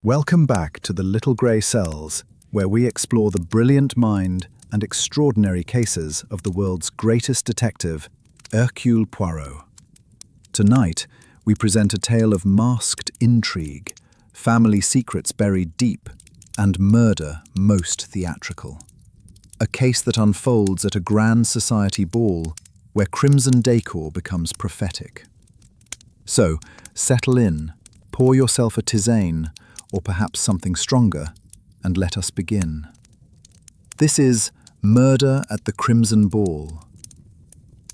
Welcome back to the Little Grey Cells, where we explore the brilliant mind and extraordinary cases of the world's greatest detective, Hercule Poirot. Tonight, we present a tale of masked intrigue, family secrets buried deep, and murder most theatrical. A case that unfolds at a grand society ball where crimson decor becomes prophetic. So, settle in, pour yourself a tisane, or perhaps something stronger, and let us begin. This is Murder at the Crimson Ball.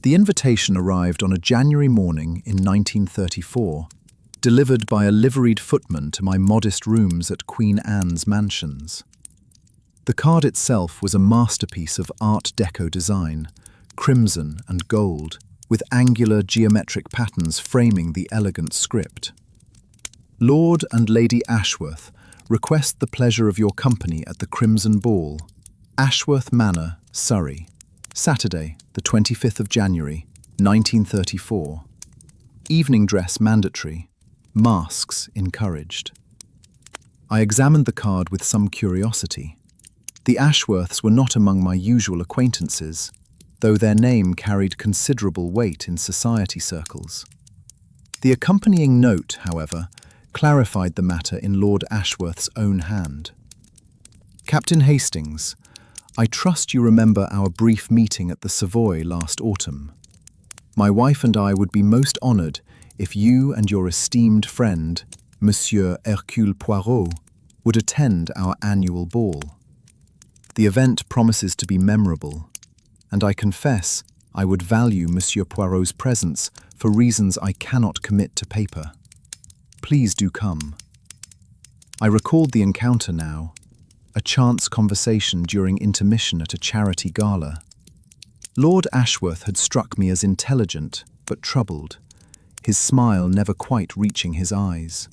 The invitation arrived on a January morning in 1934, delivered by a liveried footman to my modest rooms at Queen Anne's Mansions. The card itself was a masterpiece of Art Deco design, crimson and gold, with angular geometric patterns framing the elegant script. Lord and Lady Ashworth request the pleasure of your company at the Crimson Ball, Ashworth Manor, Surrey, Saturday, the 25th of January, 1934. Evening dress mandatory, masks encouraged. I examined the card with some curiosity. The Ashworths were not among my usual acquaintances, though their name carried considerable weight in society circles. The accompanying note, however, clarified the matter in Lord Ashworth's own hand. Captain Hastings, I trust you remember our brief meeting at the Savoy last autumn. My wife and I would be most honoured if you and your esteemed friend, Monsieur Hercule Poirot, would attend our annual ball. The event promises to be memorable, and I confess I would value Monsieur Poirot's presence for reasons I cannot commit to paper. Please do come. I recalled the encounter now, a chance conversation during intermission at a charity gala. Lord Ashworth had struck me as intelligent but troubled, his smile never quite reaching his eyes.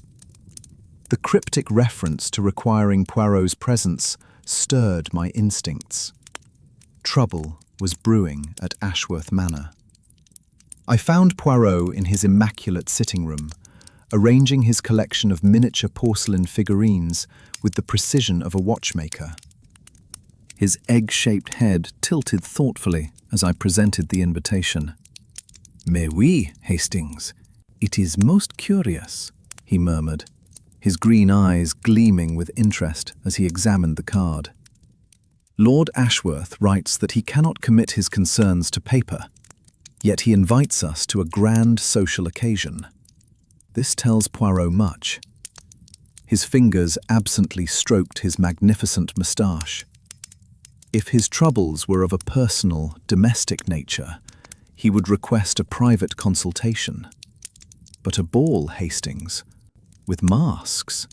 The cryptic reference to requiring Poirot's presence stirred my instincts. Trouble was brewing at Ashworth Manor. I found Poirot in his immaculate sitting room, arranging his collection of miniature porcelain figurines with the precision of a watchmaker. His egg-shaped head tilted thoughtfully as I presented the invitation. "Mais oui, Hastings, it is most curious," he murmured, his green eyes gleaming with interest as he examined the card. Lord Ashworth writes that he cannot commit his concerns to paper, yet he invites us to a grand social occasion. This tells Poirot much. His fingers absently stroked his magnificent moustache. If his troubles were of a personal, domestic nature, he would request a private consultation. But a ball, Hastings, with masks.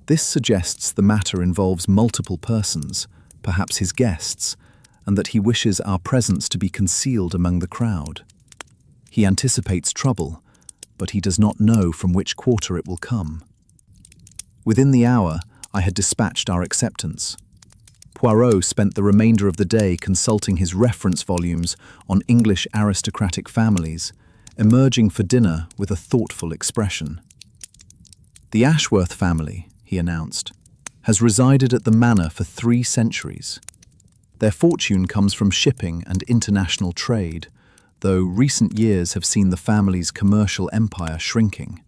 This suggests the matter involves multiple persons, perhaps his guests, and that he wishes our presence to be concealed among the crowd. He anticipates trouble, but he does not know from which quarter it will come. Within the hour, I had dispatched our acceptance. Poirot spent the remainder of the day consulting his reference volumes on English aristocratic families, emerging for dinner with a thoughtful expression. The Ashworth family, he announced, has resided at the manor for 3 centuries. Their fortune comes from shipping and international trade, though recent years have seen the family's commercial empire shrinking.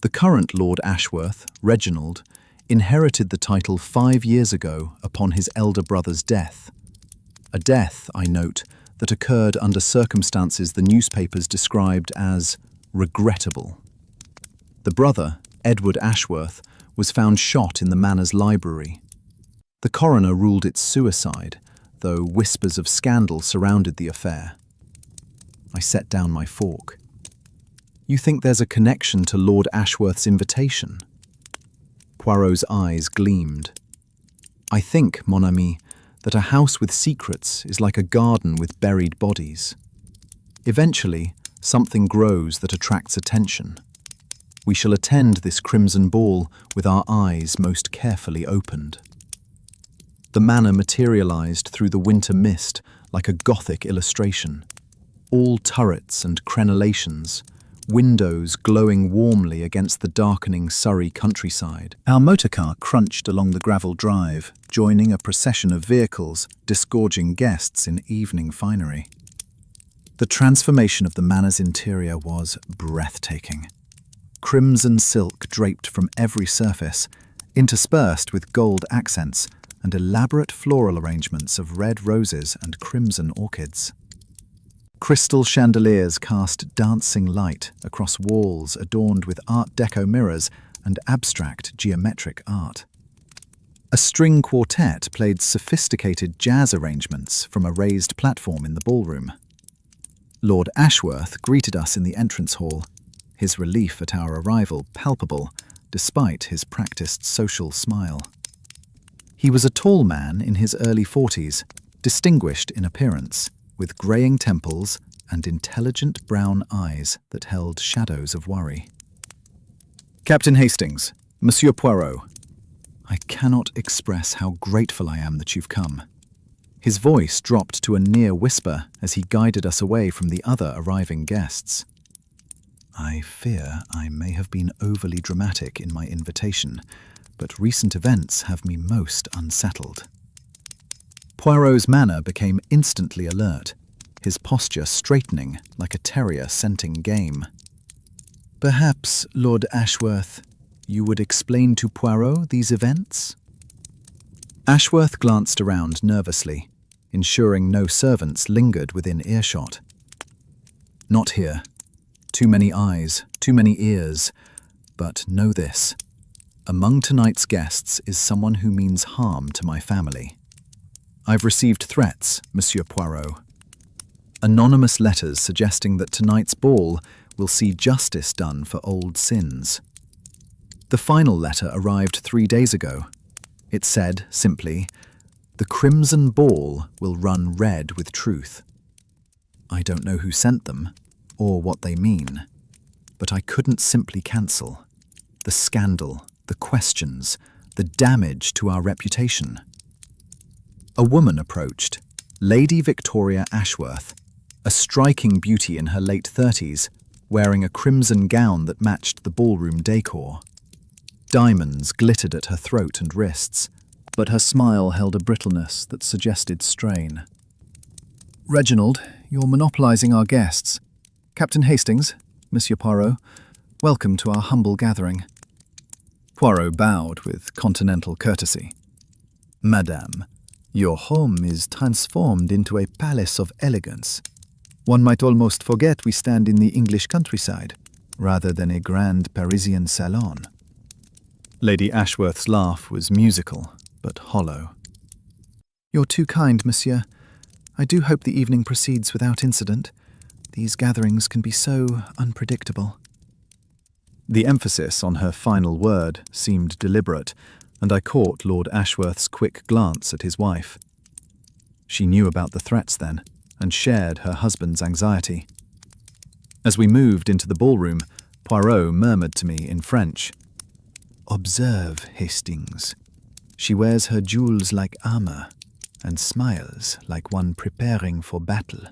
The current Lord Ashworth, Reginald, inherited the title 5 years ago upon his elder brother's death. A death, I note, that occurred under circumstances the newspapers described as regrettable. The brother, Edward Ashworth, was found shot in the manor's library. The coroner ruled it suicide, though whispers of scandal surrounded the affair. I set down my fork. You think there's a connection to Lord Ashworth's invitation? Poirot's eyes gleamed. I think, mon ami, that a house with secrets is like a garden with buried bodies. Eventually, something grows that attracts attention. We shall attend this crimson ball with our eyes most carefully opened. The manor materialized through the winter mist like a Gothic illustration. All turrets and crenellations, windows glowing warmly against the darkening Surrey countryside. Our motorcar crunched along the gravel drive, joining a procession of vehicles, disgorging guests in evening finery. The transformation of the manor's interior was breathtaking. Crimson silk draped from every surface, interspersed with gold accents and elaborate floral arrangements of red roses and crimson orchids. Crystal chandeliers cast dancing light across walls adorned with Art Deco mirrors and abstract geometric art. A string quartet played sophisticated jazz arrangements from a raised platform in the ballroom. Lord Ashworth greeted us in the entrance hall, his relief at our arrival palpable despite his practiced social smile. He was a tall man in his early 40s, distinguished in appearance, with greying temples and intelligent brown eyes that held shadows of worry. "Captain Hastings, Monsieur Poirot, I cannot express how grateful I am that you've come." His voice dropped to a near whisper as he guided us away from the other arriving guests. I fear I may have been overly dramatic in my invitation, but recent events have me most unsettled. Poirot's manner became instantly alert, his posture straightening like a terrier scenting game. "Perhaps, Lord Ashworth, you would explain to Poirot these events?" Ashworth glanced around nervously, ensuring no servants lingered within earshot. "Not here. Too many eyes, too many ears. But know this. Among tonight's guests is someone who means harm to my family. I've received threats, Monsieur Poirot. Anonymous letters suggesting that tonight's ball will see justice done for old sins. The final letter arrived 3 days ago. It said, simply, 'The crimson ball will run red with truth.' I don't know who sent them, or what they mean, but I couldn't simply cancel. The scandal, the questions, the damage to our reputation." A woman approached, Lady Victoria Ashworth, a striking beauty in her late 30s, wearing a crimson gown that matched the ballroom decor. Diamonds glittered at her throat and wrists, but her smile held a brittleness that suggested strain. "Reginald, you're monopolizing our guests. Captain Hastings, Monsieur Poirot, welcome to our humble gathering." Poirot bowed with continental courtesy. "Madame, your home is transformed into a palace of elegance. One might almost forget we stand in the English countryside, rather than a grand Parisian salon." Lady Ashworth's laugh was musical, but hollow. "You're too kind, monsieur. I do hope the evening proceeds without incident. These gatherings can be so unpredictable." The emphasis on her final word seemed deliberate, and I caught Lord Ashworth's quick glance at his wife. She knew about the threats then, and shared her husband's anxiety. As we moved into the ballroom, Poirot murmured to me in French, "Observe, Hastings. She wears her jewels like armor, and smiles like one preparing for battle.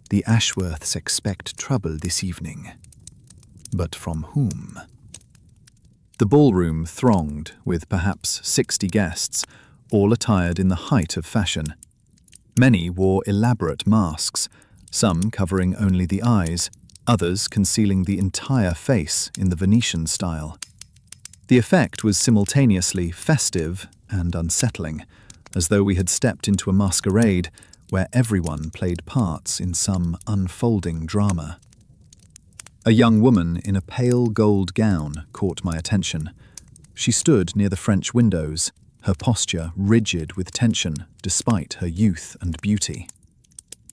The Ashworths expect trouble this evening. But from whom?" The ballroom thronged with perhaps 60 guests, all attired in the height of fashion. Many wore elaborate masks, some covering only the eyes, others concealing the entire face in the Venetian style. The effect was simultaneously festive and unsettling, as though we had stepped into a masquerade where everyone played parts in some unfolding drama. A young woman in a pale gold gown caught my attention. She stood near the French windows, her posture rigid with tension despite her youth and beauty.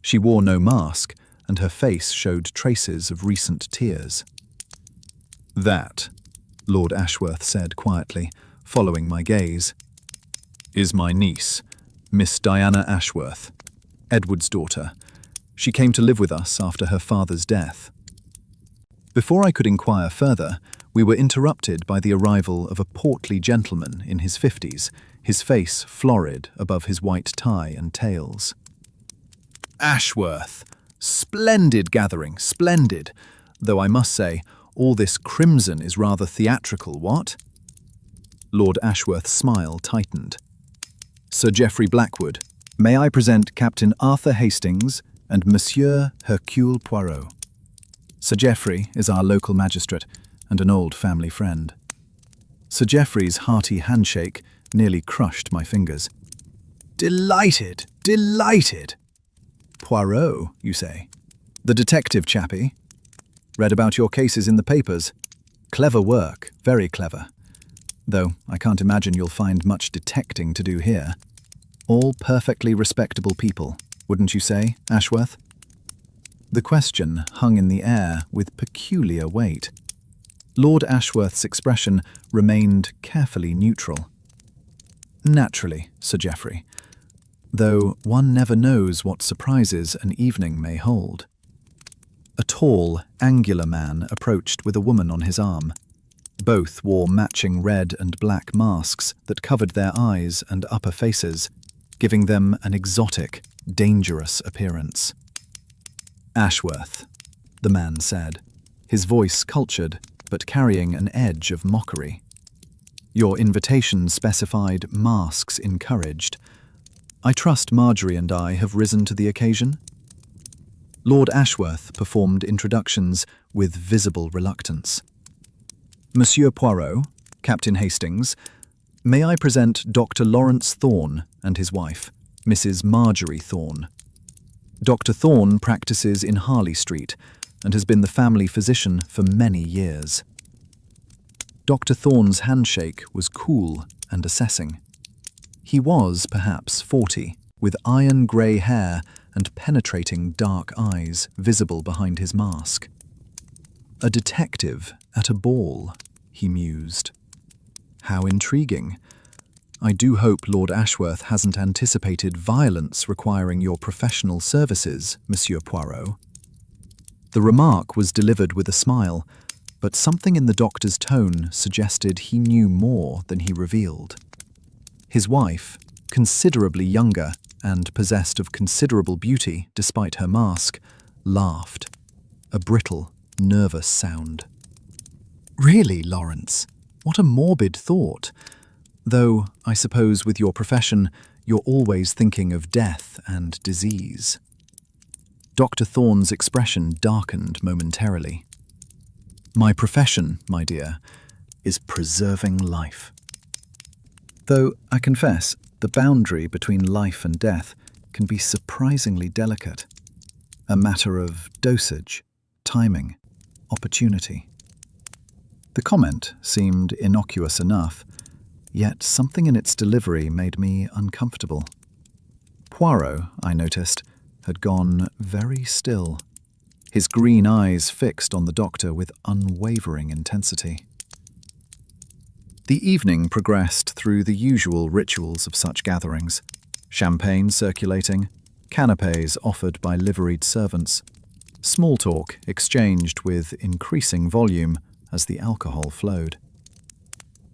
She wore no mask, and her face showed traces of recent tears. "That," Lord Ashworth said quietly, following my gaze, "is my niece, Miss Diana Ashworth, Edward's daughter. She came to live with us after her father's death." Before I could inquire further, we were interrupted by the arrival of a portly gentleman in his 50s, his face florid above his white tie and tails. "Ashworth! Splendid gathering, splendid! though I must say, all this crimson is rather theatrical, what? Lord Ashworth's smile tightened. Sir Geoffrey Blackwood, may I present Captain Arthur Hastings and Monsieur Hercule Poirot. Sir Geoffrey is our local magistrate and an old family friend. Sir Geoffrey's hearty handshake nearly crushed my fingers. Delighted, delighted! Poirot, you say? The detective chappie? Read about your cases in the papers. Clever work, very clever. Though I can't imagine you'll find much detecting to do here. All perfectly respectable people, wouldn't you say, Ashworth? The question hung in the air with peculiar weight. Lord Ashworth's expression remained carefully neutral. Naturally, Sir Geoffrey, though one never knows what surprises an evening may hold. A tall, angular man approached with a woman on his arm. Both wore matching red and black masks that covered their eyes and upper faces, giving them an exotic, dangerous appearance. Ashworth, the man said, his voice cultured but carrying an edge of mockery. Your invitation specified masks encouraged. I trust Marjorie and I have risen to the occasion? Lord Ashworth performed introductions with visible reluctance. Monsieur Poirot, Captain Hastings, may I present Dr. Lawrence Thorne and his wife, Mrs. Marjorie Thorne. Dr. Thorne practices in Harley Street and has been the family physician for many years. Dr. Thorne's handshake was cool and assessing. He was perhaps 40, with iron grey hair and penetrating dark eyes visible behind his mask. A detective at a ball, he mused. How intriguing. I do hope Lord Ashworth hasn't anticipated violence requiring your professional services, Monsieur Poirot. The remark was delivered with a smile, but something in the doctor's tone suggested he knew more than he revealed. His wife, considerably younger and possessed of considerable beauty despite her mask, laughed, a brittle, nervous sound. Really, Lawrence, what a morbid thought. Though, I suppose with your profession, you're always thinking of death and disease. Dr. Thorne's expression darkened momentarily. My profession, my dear, is preserving life. Though, I confess, the boundary between life and death can be surprisingly delicate. A matter of dosage, timing, opportunity. The comment seemed innocuous enough, yet something in its delivery made me uncomfortable. Poirot, I noticed, had gone very still, his green eyes fixed on the doctor with unwavering intensity. The evening progressed through the usual rituals of such gatherings, champagne circulating, canapés offered by liveried servants, small talk exchanged with increasing volume as the alcohol flowed.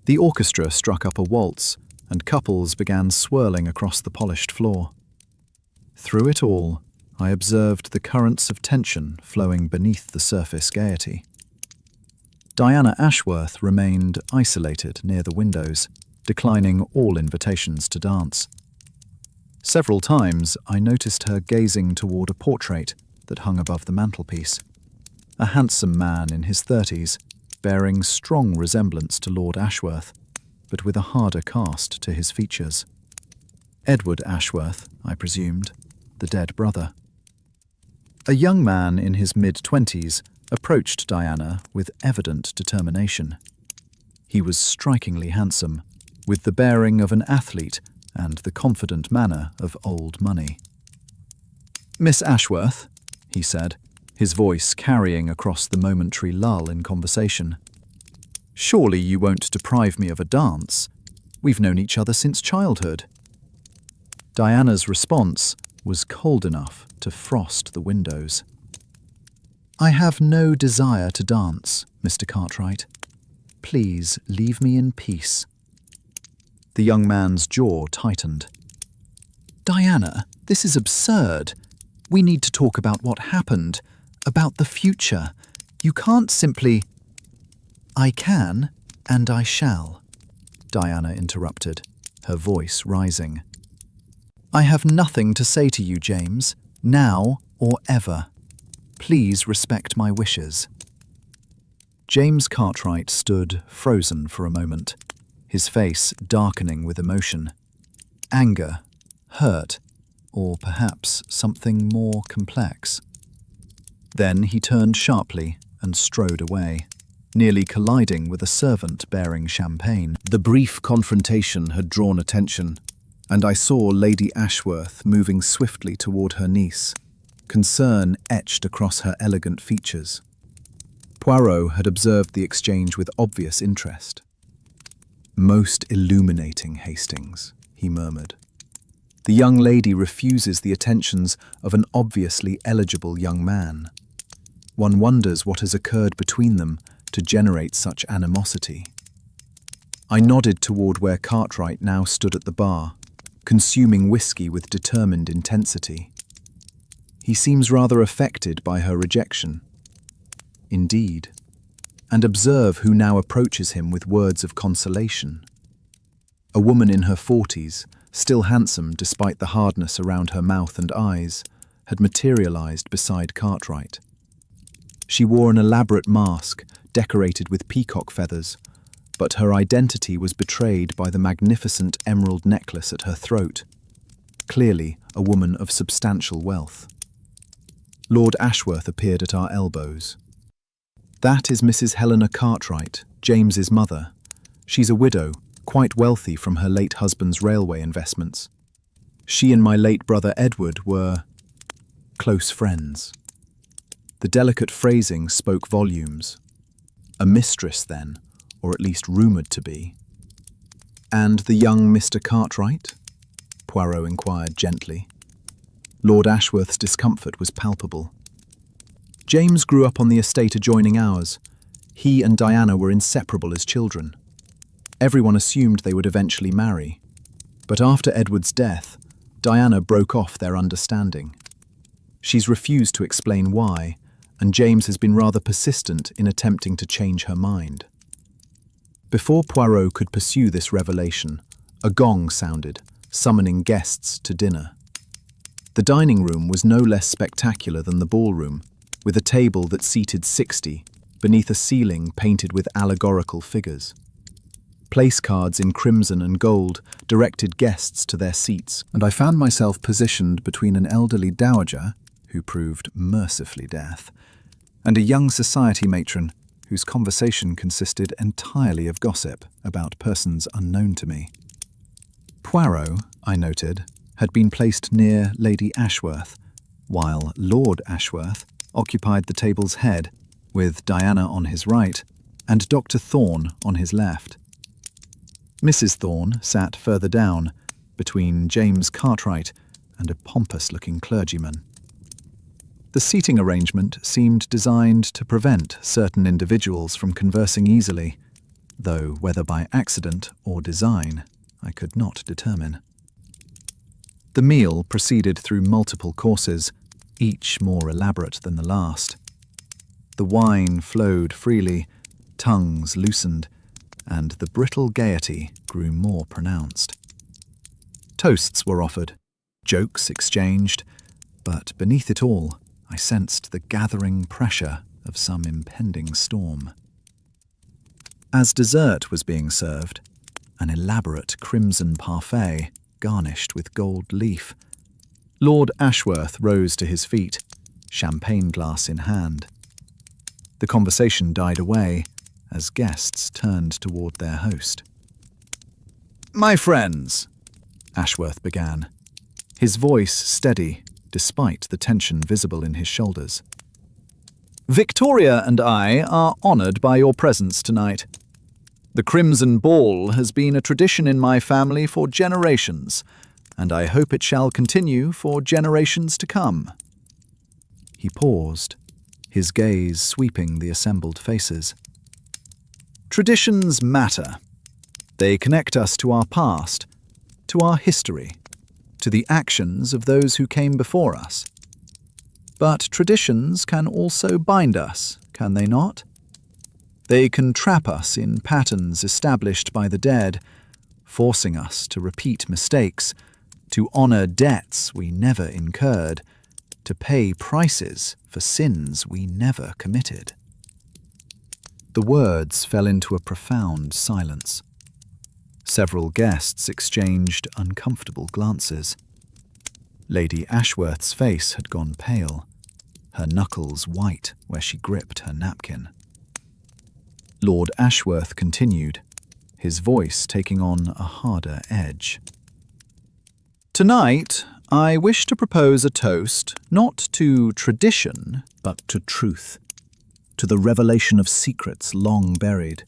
The orchestra struck up a waltz, and couples began swirling across the polished floor. Through it all, I observed the currents of tension flowing beneath the surface gaiety. Diana Ashworth remained isolated near the windows, declining all invitations to dance. Several times I noticed her gazing toward a portrait that hung above the mantelpiece. A handsome man in his 30s, bearing strong resemblance to Lord Ashworth, but with a harder cast to his features. Edward Ashworth, I presumed, the dead brother. A young man in his mid-20s approached Diana with evident determination. He was strikingly handsome, with the bearing of an athlete and the confident manner of old money. "Miss Ashworth," he said, his voice carrying across the momentary lull in conversation. "Surely you won't deprive me of a dance? We've known each other since childhood." Diana's response was cold enough to frost the windows. "I have no desire to dance, Mr. Cartwright. Please leave me in peace." The young man's jaw tightened. "Diana, this is absurd. We need to talk about what happened, about the future. You can't simply— I can, and I shall, Diana interrupted, her voice rising. I have nothing to say to you, James, now or ever. Please respect my wishes. James Cartwright stood frozen for a moment, his face darkening with emotion. Anger, hurt, or perhaps something more complex. Then he turned sharply and strode away, nearly colliding with a servant bearing champagne. The brief confrontation had drawn attention, and I saw Lady Ashworth moving swiftly toward her niece, concern etched across her elegant features. Poirot had observed the exchange with obvious interest. Most illuminating, Hastings, he murmured. The young lady refuses the attentions of an obviously eligible young man. One wonders what has occurred between them to generate such animosity. I nodded toward where Cartwright now stood at the bar, consuming whiskey with determined intensity. He seems rather affected by her rejection. Indeed. And observe who now approaches him with words of consolation. A woman in her 40s, still handsome despite the hardness around her mouth and eyes, had materialized beside Cartwright. She wore an elaborate mask decorated with peacock feathers, but her identity was betrayed by the magnificent emerald necklace at her throat. Clearly a woman of substantial wealth. Lord Ashworth appeared at our elbows. That is Mrs. Helena Cartwright, James's mother. She's a widow, quite wealthy from her late husband's railway investments. She and my late brother Edward were close friends. The delicate phrasing spoke volumes. A mistress, then, or at least rumoured to be. And the young Mr. Cartwright? Poirot inquired gently. Lord Ashworth's discomfort was palpable. James grew up on the estate adjoining ours. He and Diana were inseparable as children. Everyone assumed they would eventually marry. But after Edward's death, Diana broke off their understanding. She's refused to explain why, and James has been rather persistent in attempting to change her mind. Before Poirot could pursue this revelation, a gong sounded, summoning guests to dinner. The dining room was no less spectacular than the ballroom, with a table that seated 60, beneath a ceiling painted with allegorical figures. Place cards in crimson and gold directed guests to their seats, and I found myself positioned between an elderly dowager, who proved mercifully deaf, and a young society matron whose conversation consisted entirely of gossip about persons unknown to me. Poirot, I noted, had been placed near Lady Ashworth, while Lord Ashworth occupied the table's head, with Diana on his right and Dr. Thorne on his left. Mrs. Thorne sat further down, between James Cartwright and a pompous-looking clergyman. The seating arrangement seemed designed to prevent certain individuals from conversing easily, though whether by accident or design, I could not determine. The meal proceeded through multiple courses, each more elaborate than the last. The wine flowed freely, tongues loosened, and the brittle gaiety grew more pronounced. Toasts were offered, jokes exchanged, but beneath it all, I sensed the gathering pressure of some impending storm. As dessert was being served, an elaborate crimson parfait garnished with gold leaf, Lord Ashworth rose to his feet, champagne glass in hand. The conversation died away as guests turned toward their host. "My friends," Ashworth began, his voice steady despite the tension visible in his shoulders. "Victoria and I are honoured by your presence tonight. The Crimson Ball has been a tradition in my family for generations, and I hope it shall continue for generations to come." He paused, his gaze sweeping the assembled faces. "Traditions matter. They connect us to our past, to our history, to the actions of those who came before us. But traditions can also bind us, can they not? They can trap us in patterns established by the dead, forcing us to repeat mistakes, to honor debts we never incurred, to pay prices for sins we never committed. The words fell into a profound silence. Several guests exchanged uncomfortable glances. Lady Ashworth's face had gone pale, her knuckles white where she gripped her napkin. Lord Ashworth continued, his voice taking on a harder edge. Tonight, I wish to propose a toast not to tradition, but to truth, to the revelation of secrets long buried,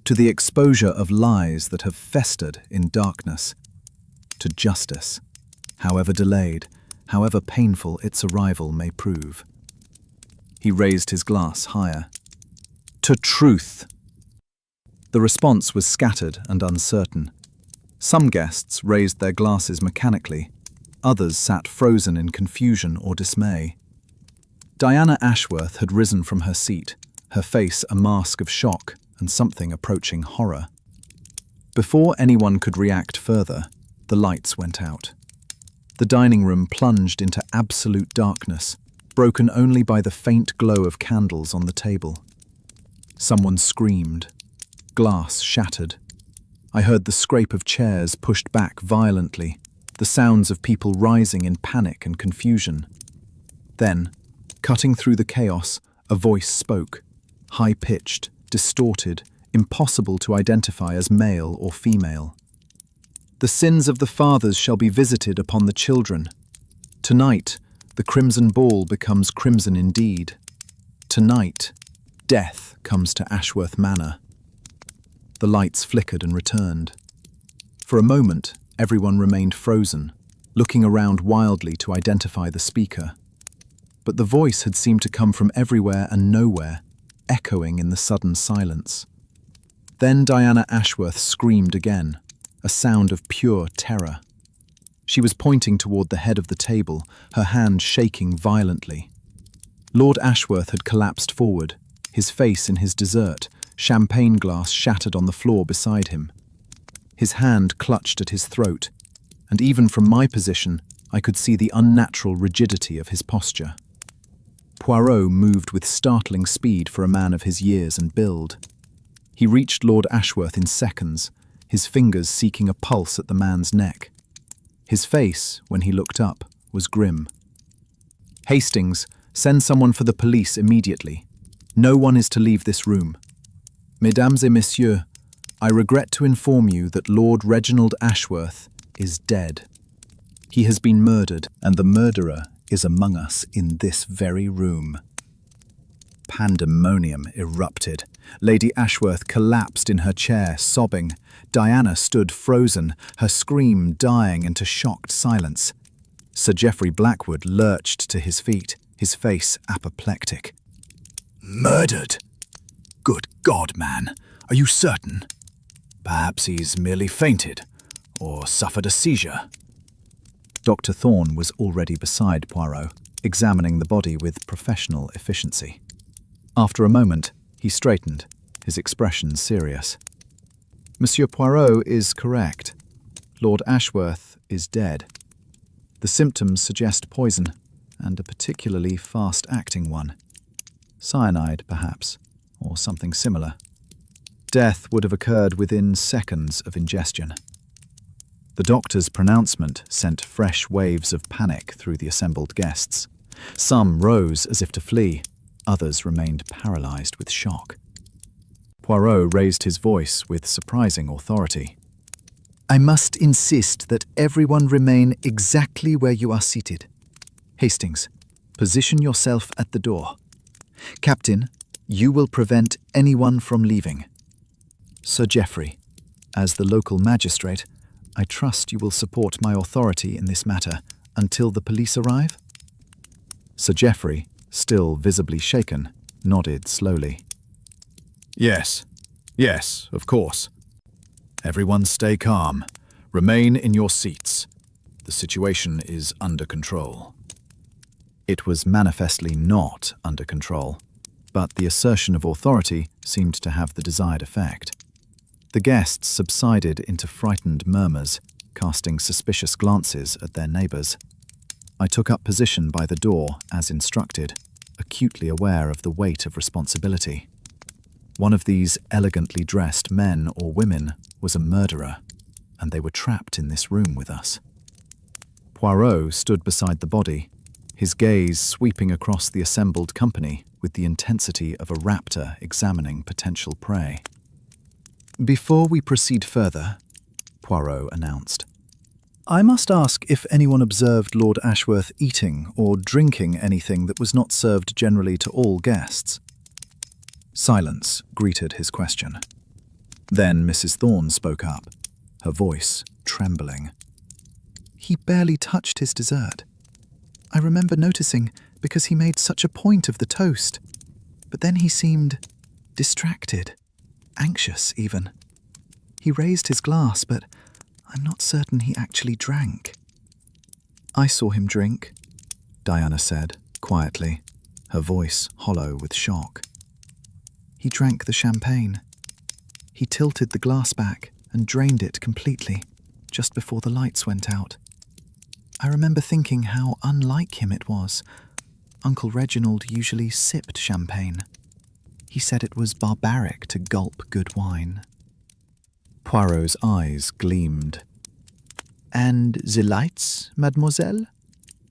to the exposure of lies that have festered in darkness, to justice, however delayed, however painful its arrival may prove. He raised his glass higher. To truth. The response was scattered and uncertain. Some guests raised their glasses mechanically, others sat frozen in confusion or dismay. Diana Ashworth had risen from her seat, her face a mask of shock and something approaching horror. Before anyone could react further, the lights went out. The dining room plunged into absolute darkness, broken only by the faint glow of candles on the table. Someone screamed. Glass shattered. I heard the scrape of chairs pushed back violently, the sounds of people rising in panic and confusion. Then, cutting through the chaos, a voice spoke, high-pitched, distorted, impossible to identify as male or female. The sins of the fathers shall be visited upon the children. Tonight, the crimson ball becomes crimson indeed. Tonight, death comes to Ashworth Manor. The lights flickered and returned. For a moment, everyone remained frozen, looking around wildly to identify the speaker. But the voice had seemed to come from everywhere and nowhere, echoing in the sudden silence. Then Diana Ashworth screamed again, a sound of pure terror. She was pointing toward the head of the table, her hand shaking violently. Lord Ashworth had collapsed forward, his face in his dessert, champagne glass shattered on the floor beside him. His hand clutched at his throat, and even from my position, I could see the unnatural rigidity of his posture. Poirot moved with startling speed for a man of his years and build. He reached Lord Ashworth in seconds, his fingers seeking a pulse at the man's neck. His face, when he looked up, was grim. "Hastings, send someone for the police immediately. No one is to leave this room. Mesdames et messieurs, I regret to inform you that Lord Reginald Ashworth is dead. He has been murdered, and the murderer is among us in this very room." Pandemonium erupted. Lady Ashworth collapsed in her chair, sobbing. Diana stood frozen, her scream dying into shocked silence. Sir Geoffrey Blackwood lurched to his feet, his face apoplectic. "Murdered? Good God, man, are you certain? Perhaps he's merely fainted, or suffered a seizure." Dr. Thorne was already beside Poirot, examining the body with professional efficiency. After a moment, he straightened, his expression serious. "Monsieur Poirot is correct. Lord Ashworth is dead. The symptoms suggest poison, and a particularly fast-acting one. Cyanide, perhaps, or something similar. Death would have occurred within seconds of ingestion." The doctor's pronouncement sent fresh waves of panic through the assembled guests. Some rose as if to flee, others remained paralyzed with shock. Poirot raised his voice with surprising authority. "I must insist that everyone remain exactly where you are seated. Hastings, position yourself at the door. Captain, you will prevent anyone from leaving. Sir Geoffrey, as the local magistrate, I trust you will support my authority in this matter until the police arrive?" Sir Geoffrey, still visibly shaken, nodded slowly. Yes, of course. Everyone stay calm. Remain in your seats. The situation is under control." It was manifestly not under control, but the assertion of authority seemed to have the desired effect. The guests subsided into frightened murmurs, casting suspicious glances at their neighbours. I took up position by the door, as instructed, acutely aware of the weight of responsibility. One of these elegantly dressed men or women was a murderer, and they were trapped in this room with us. Poirot stood beside the body, his gaze sweeping across the assembled company with the intensity of a raptor examining potential prey. "Before we proceed further," Poirot announced, "I must ask if anyone observed Lord Ashworth eating or drinking anything that was not served generally to all guests." Silence greeted his question. Then Mrs. Thorne spoke up, her voice trembling. "He barely touched his dessert. I remember noticing because he made such a point of the toast, but then he seemed distracted, anxious even. He raised his glass, but I'm not certain he actually drank." "I saw him drink," Diana said, quietly, her voice hollow with shock. "He drank the champagne. He tilted the glass back and drained it completely, just before the lights went out. I remember thinking how unlike him it was. Uncle Reginald usually sipped champagne. He said it was barbaric to gulp good wine." Poirot's eyes gleamed. "And the lights, mademoiselle?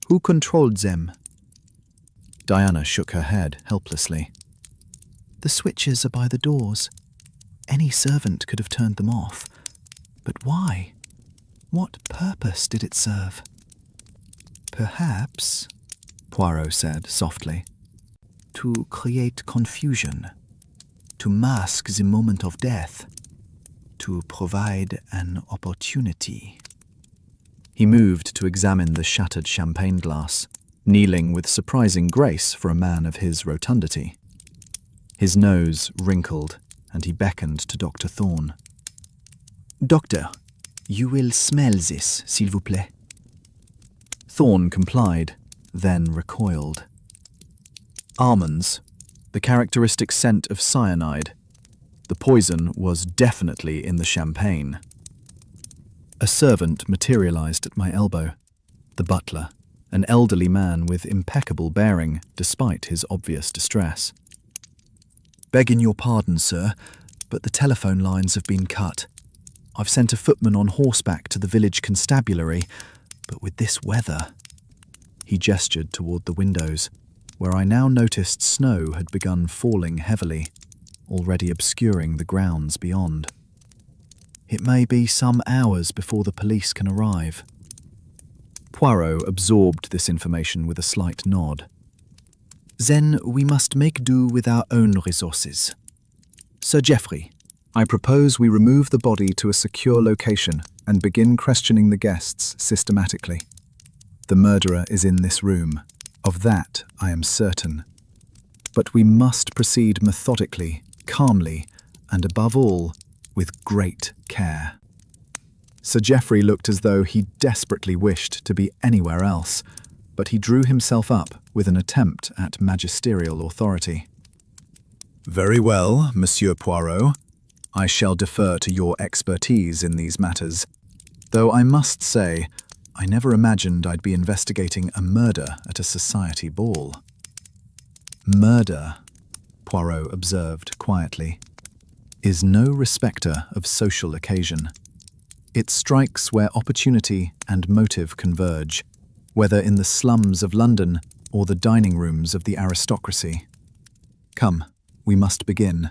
Who controlled them?" Diana shook her head helplessly. "The switches are by the doors. Any servant could have turned them off. But why? What purpose did it serve?" "Perhaps," Poirot said softly, "to create confusion, to mask the moment of death, to provide an opportunity." He moved to examine the shattered champagne glass, kneeling with surprising grace for a man of his rotundity. His nose wrinkled, and he beckoned to Dr. Thorne. "Doctor, you will smell this, s'il vous plaît." Thorne complied, then recoiled. Almonds, the characteristic scent of cyanide. The poison was definitely in the champagne. A servant materialized at my elbow, the butler, an elderly man with impeccable bearing despite his obvious distress. "Begging your pardon, sir, but the telephone lines have been cut. I've sent a footman on horseback to the village constabulary, but with this weather..." He gestured toward the windows, where I now noticed snow had begun falling heavily, already obscuring the grounds beyond. "It may be some hours before the police can arrive." Poirot absorbed this information with a slight nod. "Then we must make do with our own resources. Sir Geoffrey, I propose we remove the body to a secure location and begin questioning the guests systematically. The murderer is in this room. Of that I am certain. But we must proceed methodically, calmly, and above all, with great care." Sir Geoffrey looked as though he desperately wished to be anywhere else, but he drew himself up with an attempt at magisterial authority. "Very well, Monsieur Poirot. I shall defer to your expertise in these matters, though I must say I never imagined I'd be investigating a murder at a society ball." "Murder," Poirot observed quietly, "is no respecter of social occasion. It strikes where opportunity and motive converge, whether in the slums of London or the dining rooms of the aristocracy. Come, we must begin.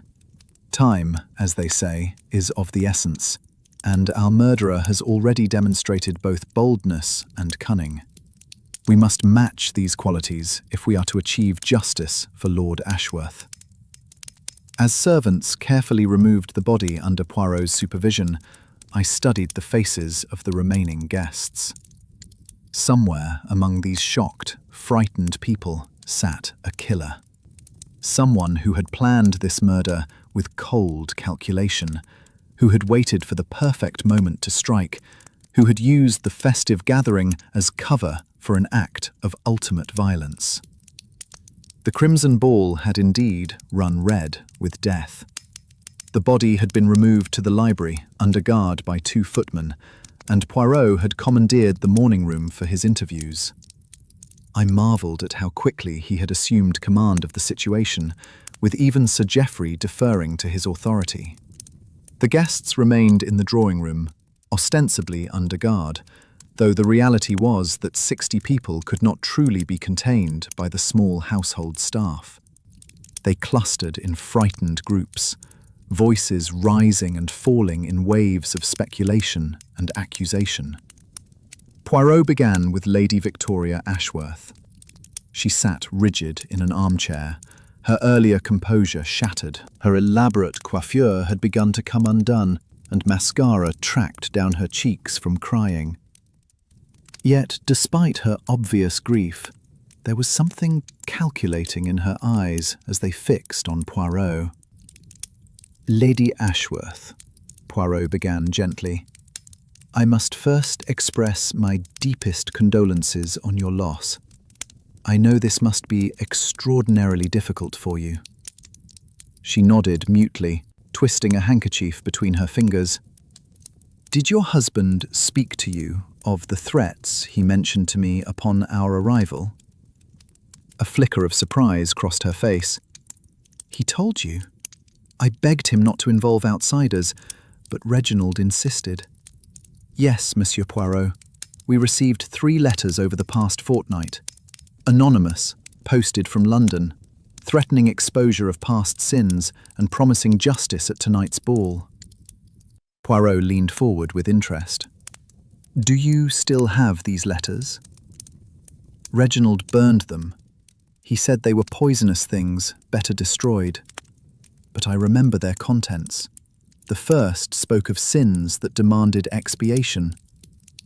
Time, as they say, is of the essence, and our murderer has already demonstrated both boldness and cunning. We must match these qualities if we are to achieve justice for Lord Ashworth." As servants carefully removed the body under Poirot's supervision, I studied the faces of the remaining guests. Somewhere among these shocked, frightened people sat a killer. Someone who had planned this murder with cold calculation, who had waited for the perfect moment to strike, who had used the festive gathering as cover for an act of ultimate violence. The crimson ball had indeed run red with death. The body had been removed to the library under guard by 2 footmen, and Poirot had commandeered the morning room for his interviews. I marvelled at how quickly he had assumed command of the situation, with even Sir Geoffrey deferring to his authority. The guests remained in the drawing room, ostensibly under guard, though the reality was that 60 people could not truly be contained by the small household staff. They clustered in frightened groups, voices rising and falling in waves of speculation and accusation. Poirot began with Lady Victoria Ashworth. She sat rigid in an armchair, her earlier composure shattered. Her elaborate coiffure had begun to come undone, and mascara tracked down her cheeks from crying. Yet, despite her obvious grief, there was something calculating in her eyes as they fixed on Poirot. "Lady Ashworth," Poirot began gently, "I must first express my deepest condolences on your loss. I know this must be extraordinarily difficult for you." She nodded mutely, twisting a handkerchief between her fingers. "Did your husband speak to you of the threats he mentioned to me upon our arrival?" A flicker of surprise crossed her face. "He told you? I begged him not to involve outsiders, but Reginald insisted." "Yes, Monsieur Poirot. We received 3 letters over the past fortnight. Anonymous, posted from London, threatening exposure of past sins and promising justice at tonight's ball." Poirot leaned forward with interest. "Do you still have these letters?" "Reginald burned them. He said they were poisonous things, better destroyed. But I remember their contents. The first spoke of sins that demanded expiation.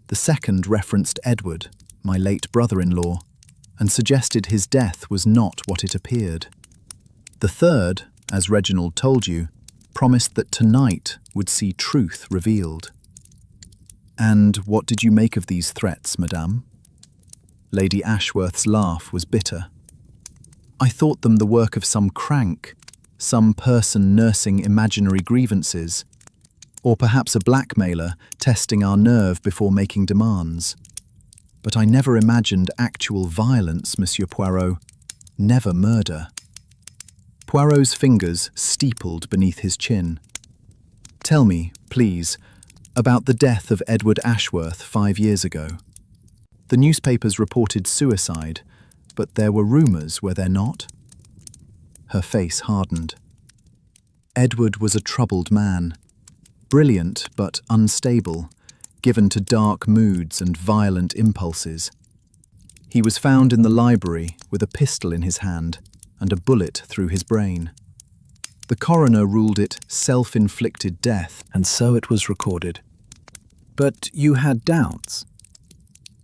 The second referenced Edward, my late brother-in-law, and suggested his death was not what it appeared. The third, as Reginald told you, promised that tonight would see truth revealed." "And what did you make of these threats, madame?" Lady Ashworth's laugh was bitter. "I thought them the work of some crank, some person nursing imaginary grievances, or perhaps a blackmailer testing our nerve before making demands. But I never imagined actual violence, Monsieur Poirot, never murder." Poirot's fingers steepled beneath his chin. "Tell me, please, about the death of Edward Ashworth 5 years ago. The newspapers reported suicide, but there were rumours, were there not?" Her face hardened. "Edward was a troubled man, brilliant but unstable, given to dark moods and violent impulses. He was found in the library with a pistol in his hand and a bullet through his brain. The coroner ruled it self-inflicted death, and so it was recorded." "But you had doubts?"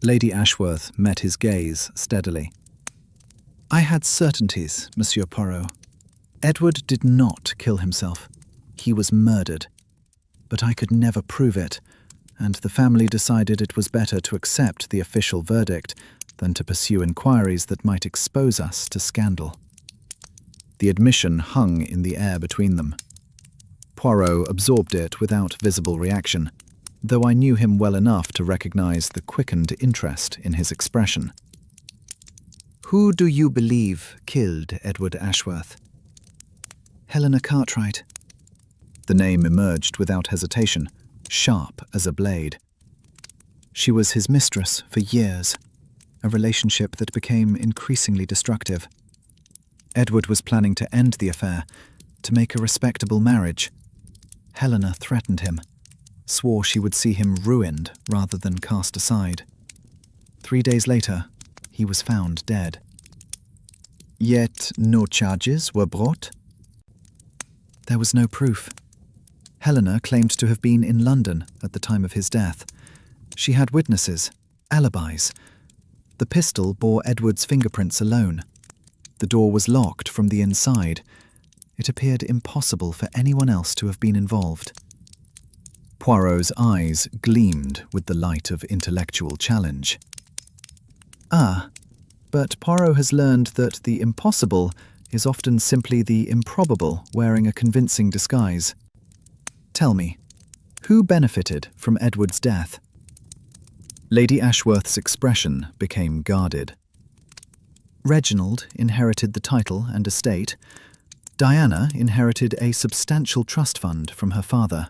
Lady Ashworth met his gaze steadily. "I had certainties, Monsieur Poirot. Edward did not kill himself. He was murdered. But I could never prove it, and the family decided it was better to accept the official verdict than to pursue inquiries that might expose us to scandal." The admission hung in the air between them. Poirot absorbed it without visible reaction, though I knew him well enough to recognize the quickened interest in his expression. "Who do you believe killed Edward Ashworth?" "Helena Cartwright." The name emerged without hesitation, sharp as a blade. "She was his mistress for years, a relationship that became increasingly destructive. Edward was planning to end the affair, to make a respectable marriage. Helena threatened him, swore she would see him ruined rather than cast aside. 3 days later, he was found dead." "Yet no charges were brought?" "There was no proof. Helena claimed to have been in London at the time of his death. She had witnesses, alibis. The pistol bore Edward's fingerprints alone. The door was locked from the inside. It appeared impossible for anyone else to have been involved." Poirot's eyes gleamed with the light of intellectual challenge. "Ah, but Poirot has learned that the impossible is often simply the improbable wearing a convincing disguise. Tell me, who benefited from Edward's death? Lady Ashworth's expression became guarded. Reginald inherited the title and estate. Diana inherited a substantial trust fund from her father.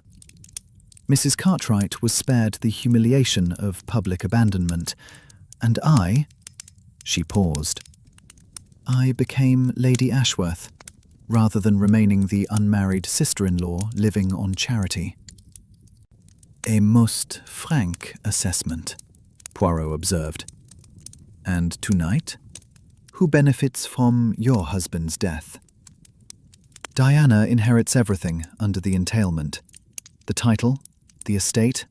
Mrs. Cartwright was spared the humiliation of public abandonment, and she paused. I became Lady Ashworth, rather than remaining the unmarried sister-in-law living on charity. A most frank assessment, Poirot observed. And tonight, who benefits from your husband's death? Diana inherits everything under the entailment. The title, the estate,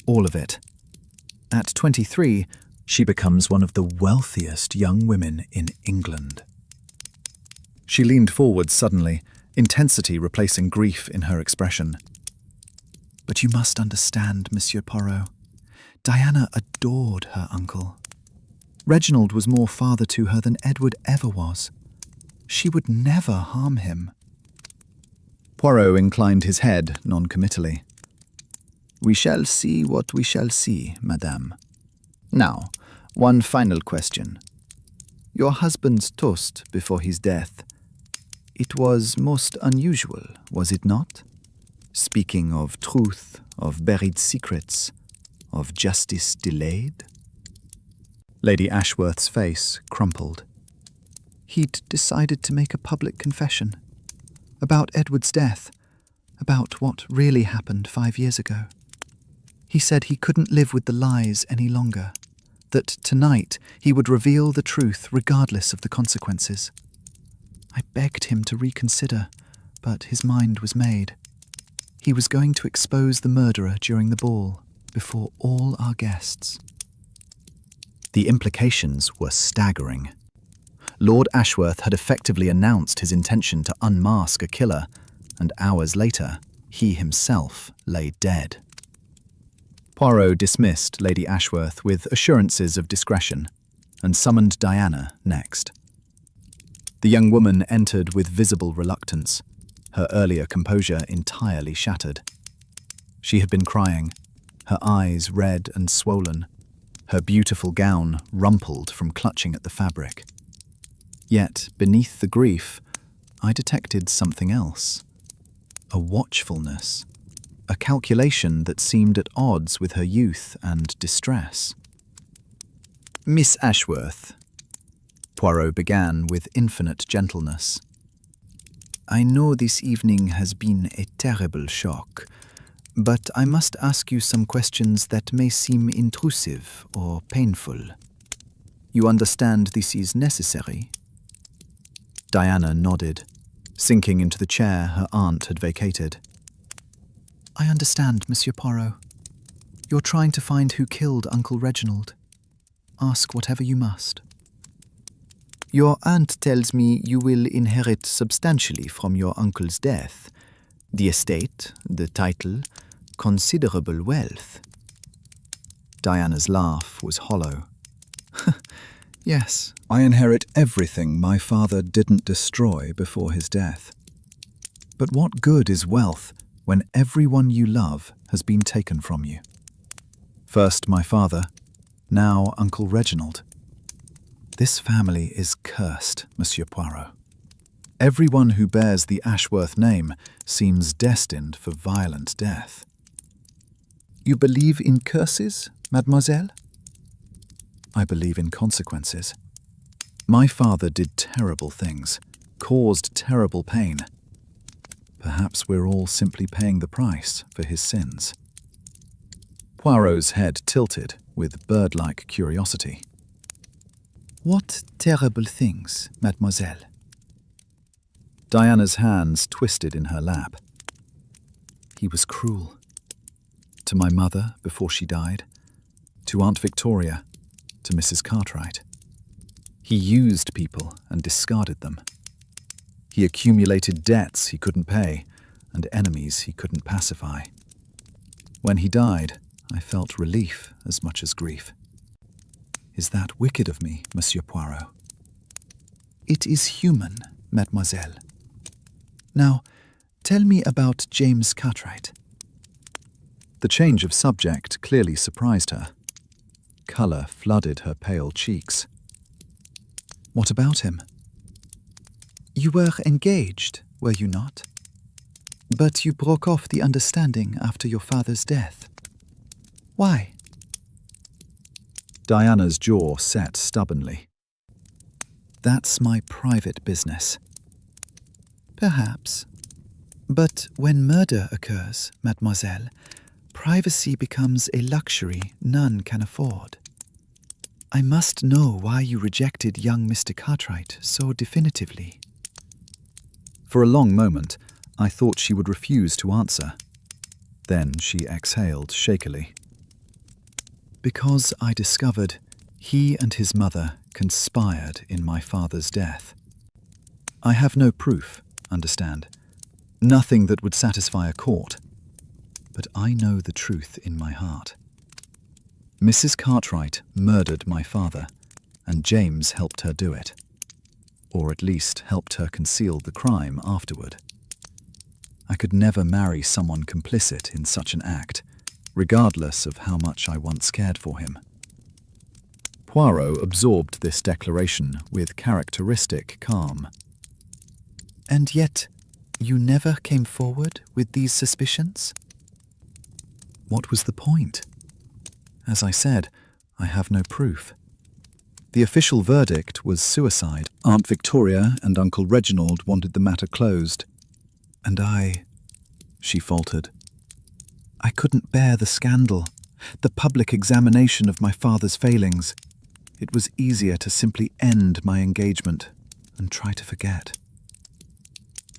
all of it. At 23, she becomes one of the wealthiest young women in England. She leaned forward suddenly, intensity replacing grief in her expression. But you must understand, Monsieur Poirot. Diana adored her uncle. Reginald was more father to her than Edward ever was. She would never harm him. Poirot inclined his head noncommittally. We shall see what we shall see, madame. Now, one final question. Your husband's toast before his death. It was most unusual, was it not? Speaking of truth, of buried secrets, of justice delayed. Lady Ashworth's face crumpled. He'd decided to make a public confession. About Edward's death. About what really happened 5 years ago. He said he couldn't live with the lies any longer. That tonight he would reveal the truth regardless of the consequences. I begged him to reconsider, but his mind was made. He was going to expose the murderer during the ball, before all our guests. The implications were staggering. Lord Ashworth had effectively announced his intention to unmask a killer, and hours later, he himself lay dead. Poirot dismissed Lady Ashworth with assurances of discretion, and summoned Diana next. The young woman entered with visible reluctance, her earlier composure entirely shattered. She had been crying, her eyes red and swollen, her beautiful gown rumpled from clutching at the fabric. Yet, beneath the grief, I detected something else. A watchfulness, a calculation that seemed at odds with her youth and distress. Miss Ashworth, Poirot began with infinite gentleness. I know this evening has been a terrible shock, but I must ask you some questions that may seem intrusive or painful. You understand this is necessary? Diana nodded, sinking into the chair her aunt had vacated. I understand, Monsieur Poirot. You're trying to find who killed Uncle Reginald. Ask whatever you must. Your aunt tells me you will inherit substantially from your uncle's death. The estate, the title, considerable wealth. Diana's laugh was hollow. Yes, I inherit everything my father didn't destroy before his death. But what good is wealth when everyone you love has been taken from you? First my father, now Uncle Reginald. This family is cursed, Monsieur Poirot. Everyone who bears the Ashworth name seems destined for violent death. You believe in curses, mademoiselle? I believe in consequences. My father did terrible things, caused terrible pain. Perhaps we're all simply paying the price for his sins. Poirot's head tilted with bird-like curiosity. What terrible things, mademoiselle? Diana's hands twisted in her lap. He was cruel. To my mother before she died, to Aunt Victoria, to Mrs. Cartwright. He used people and discarded them. He accumulated debts he couldn't pay and enemies he couldn't pacify. When he died, I felt relief as much as grief. Is that wicked of me, Monsieur Poirot? It is human, mademoiselle. Now, tell me about James Cartwright. The change of subject clearly surprised her. Colour flooded her pale cheeks. What about him? You were engaged, were you not? But you broke off the understanding after your father's death. Why? Diana's jaw set stubbornly. That's my private business. Perhaps. But when murder occurs, mademoiselle, privacy becomes a luxury none can afford. I must know why you rejected young Mr. Cartwright so definitively. For a long moment, I thought she would refuse to answer. Then she exhaled shakily. Because I discovered he and his mother conspired in my father's death. I have no proof, understand. Nothing that would satisfy a court. But I know the truth in my heart. Mrs. Cartwright murdered my father, and James helped her do it. Or at least helped her conceal the crime afterward. I could never marry someone complicit in such an act, regardless of how much I once cared for him. Poirot absorbed this declaration with characteristic calm. And yet, you never came forward with these suspicions? What was the point? As I said, I have no proof. The official verdict was suicide. Aunt Victoria and Uncle Reginald wanted the matter closed. And she faltered. I couldn't bear the scandal, the public examination of my father's failings. It was easier to simply end my engagement and try to forget.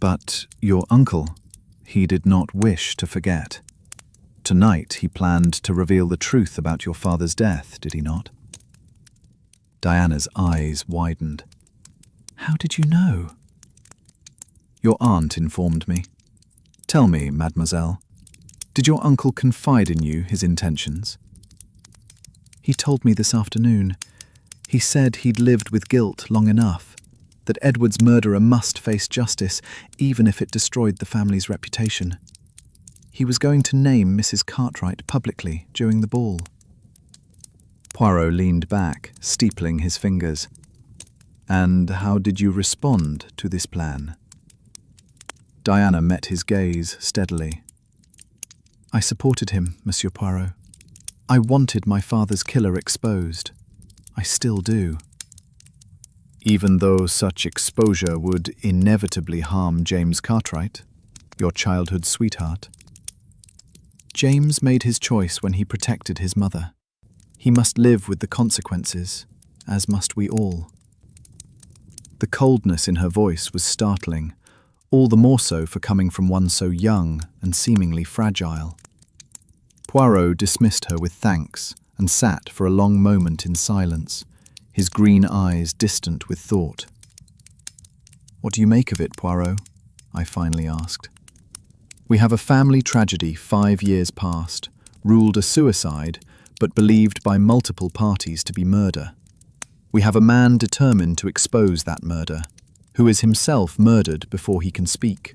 But your uncle, he did not wish to forget. Tonight he planned to reveal the truth about your father's death, did he not? Diana's eyes widened. How did you know? Your aunt informed me. Tell me, mademoiselle, did your uncle confide in you his intentions? He told me this afternoon. He said he'd lived with guilt long enough, that Edward's murderer must face justice, even if it destroyed the family's reputation. He was going to name Mrs. Cartwright publicly during the ball. Poirot leaned back, steepling his fingers. And how did you respond to this plan? Diana met his gaze steadily. I supported him, Monsieur Poirot. I wanted my father's killer exposed. I still do. Even though such exposure would inevitably harm James Cartwright, your childhood sweetheart. James made his choice when he protected his mother. He must live with the consequences, as must we all. The coldness in her voice was startling, all the more so for coming from one so young and seemingly fragile. Poirot dismissed her with thanks and sat for a long moment in silence, his green eyes distant with thought. What do you make of it, Poirot? I finally asked. We have a family tragedy 5 years past, ruled a suicide, but believed by multiple parties to be murder. We have a man determined to expose that murder, who is himself murdered before he can speak.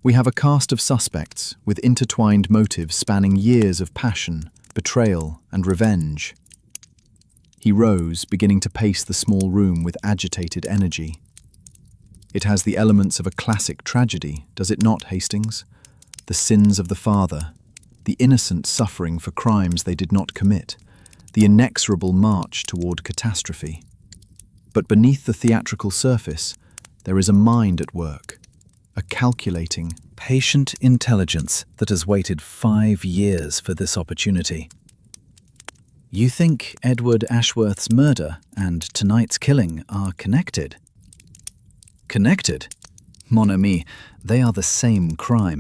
We have a cast of suspects with intertwined motives spanning years of passion, betrayal, and revenge. He rose, beginning to pace the small room with agitated energy. It has the elements of a classic tragedy, does it not, Hastings? The sins of the father, the innocent suffering for crimes they did not commit, the inexorable march toward catastrophe. But beneath the theatrical surface, there is a mind at work, a calculating, patient intelligence that has waited 5 years for this opportunity. You think Edward Ashworth's murder and tonight's killing are connected? Connected? Mon ami, they are the same crime.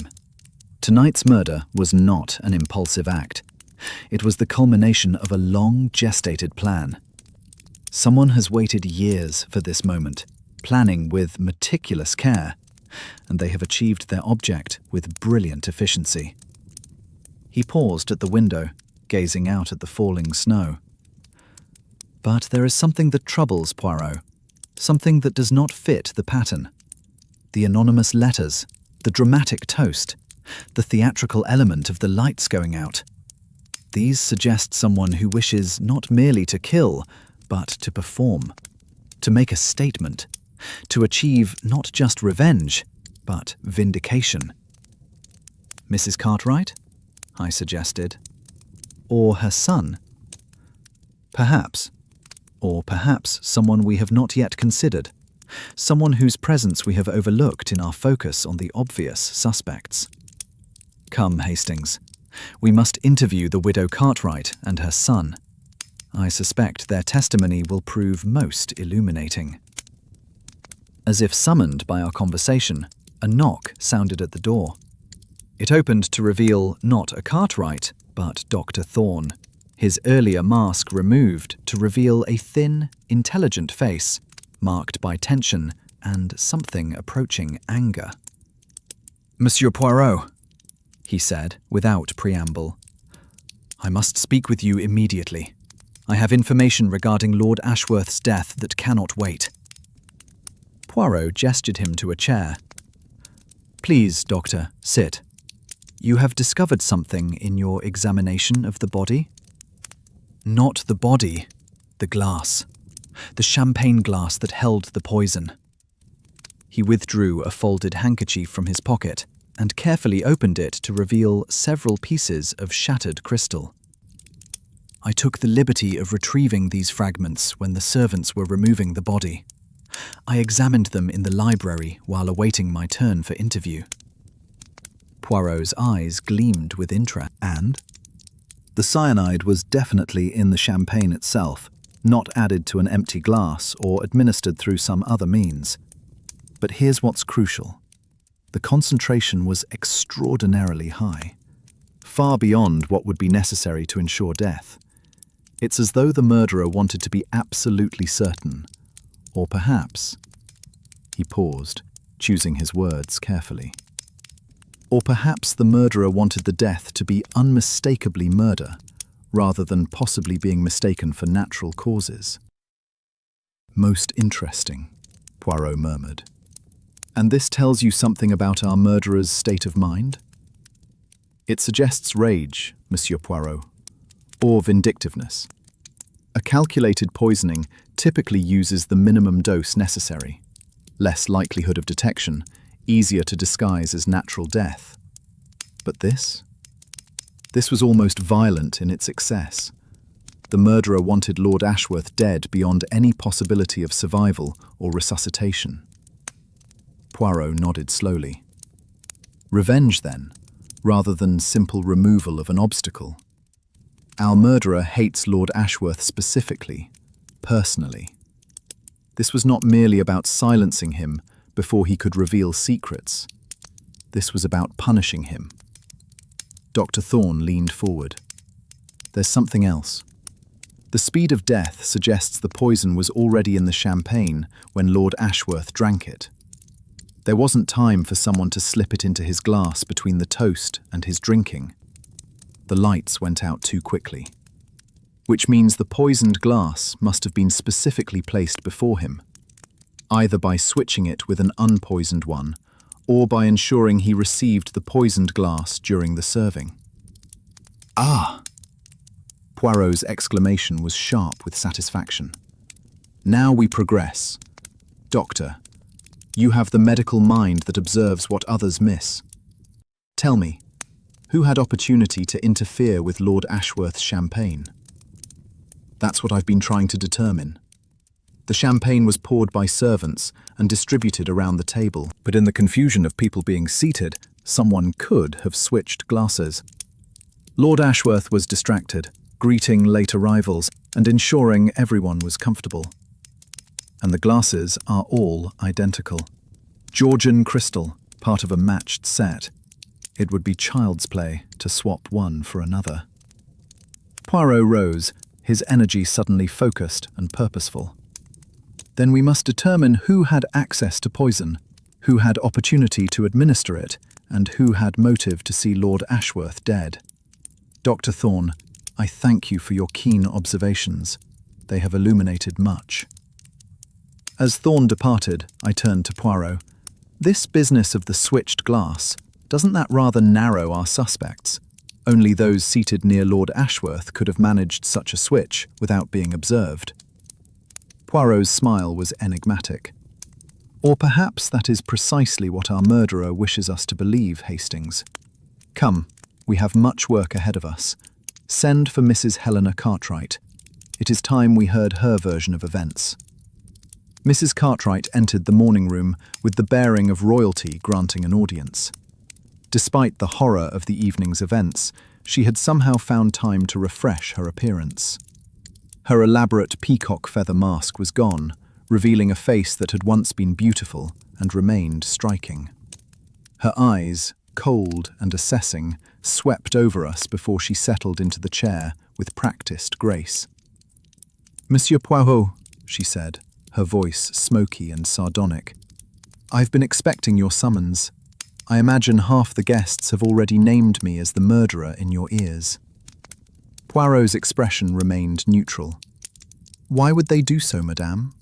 Tonight's murder was not an impulsive act. It was the culmination of a long-gestated plan. Someone has waited years for this moment, planning with meticulous care, and they have achieved their object with brilliant efficiency. He paused at the window, gazing out at the falling snow. But there is something that troubles Poirot, Something that does not fit the pattern. The anonymous letters, the dramatic toast, the theatrical element of the lights going out. These suggest someone who wishes not merely to kill, but to perform, to make a statement, to achieve not just revenge, but vindication. Mrs. Cartwright? I suggested. Or her son? Perhaps. Or perhaps someone we have not yet considered. Someone whose presence we have overlooked in our focus on the obvious suspects. Come, Hastings. We must interview the widow Cartwright and her son. I suspect their testimony will prove most illuminating. As if summoned by our conversation, a knock sounded at the door. It opened to reveal not a Cartwright, but Dr. Thorne, his earlier mask removed to reveal a thin, intelligent face, marked by tension and something approaching anger. "Monsieur Poirot," he said without preamble, "I must speak with you immediately. I have information regarding Lord Ashworth's death that cannot wait." Poirot gestured him to a chair. "Please, Doctor, sit. You have discovered something in your examination of the body?" "Not the body, the glass. The champagne glass that held the poison." He withdrew a folded handkerchief from his pocket and carefully opened it to reveal several pieces of shattered crystal. "I took the liberty of retrieving these fragments when the servants were removing the body. I examined them in the library while awaiting my turn for interview." Poirot's eyes gleamed with interest. "And?" The cyanide was definitely in the champagne itself, not added to an empty glass or administered through some other means. But here's what's crucial. The concentration was extraordinarily high, far beyond what would be necessary to ensure death. It's as though the murderer wanted to be absolutely certain. Or perhaps... He paused, choosing his words carefully. Or perhaps the murderer wanted the death to be unmistakably murder, rather than possibly being mistaken for natural causes. "Most interesting," Poirot murmured. "And this tells you something about our murderer's state of mind?" "It suggests rage, Monsieur Poirot, or vindictiveness. A calculated poisoning typically uses the minimum dose necessary, less likelihood of detection, easier to disguise as natural death. But this? This was almost violent in its excess. The murderer wanted Lord Ashworth dead beyond any possibility of survival or resuscitation." Poirot nodded slowly. "Revenge, then, rather than simple removal of an obstacle. Our murderer hates Lord Ashworth specifically, personally. This was not merely about silencing him before he could reveal secrets. This was about punishing him." Dr. Thorne leaned forward. "There's something else. The speed of death suggests the poison was already in the champagne when Lord Ashworth drank it. There wasn't time for someone to slip it into his glass between the toast and his drinking. The lights went out too quickly. Which means the poisoned glass must have been specifically placed before him, either by switching it with an unpoisoned one, or by ensuring he received the poisoned glass during the serving." "Ah!" Poirot's exclamation was sharp with satisfaction. "Now we progress. Doctor, you have the medical mind that observes what others miss. Tell me, who had opportunity to interfere with Lord Ashworth's champagne?" "That's what I've been trying to determine. The champagne was poured by servants and distributed around the table, but in the confusion of people being seated, someone could have switched glasses. Lord Ashworth was distracted, greeting late arrivals and ensuring everyone was comfortable. And the glasses are all identical. Georgian crystal, part of a matched set. It would be child's play to swap one for another." Poirot rose, his energy suddenly focused and purposeful. "Then we must determine who had access to poison, who had opportunity to administer it, and who had motive to see Lord Ashworth dead. Dr. Thorne, I thank you for your keen observations. They have illuminated much." As Thorne departed, I turned to Poirot. This business of the switched glass, doesn't that rather narrow our suspects? Only those seated near Lord Ashworth could have managed such a switch without being observed. Poirot's smile was enigmatic. Or perhaps that is precisely what our murderer wishes us to believe, Hastings. Come, we have much work ahead of us. Send for Mrs. Helena Cartwright. It is time we heard her version of events. Mrs. Cartwright entered the morning room with the bearing of royalty granting an audience. Despite the horror of the evening's events, she had somehow found time to refresh her appearance. Her elaborate peacock feather mask was gone, revealing a face that had once been beautiful and remained striking. Her eyes, cold and assessing, swept over us before she settled into the chair with practiced grace. "Monsieur Poirot," she said, her voice smoky and sardonic, "I've been expecting your summons. I imagine half the guests have already named me as the murderer in your ears." Poirot's expression remained neutral. "Why would they do so, madame?"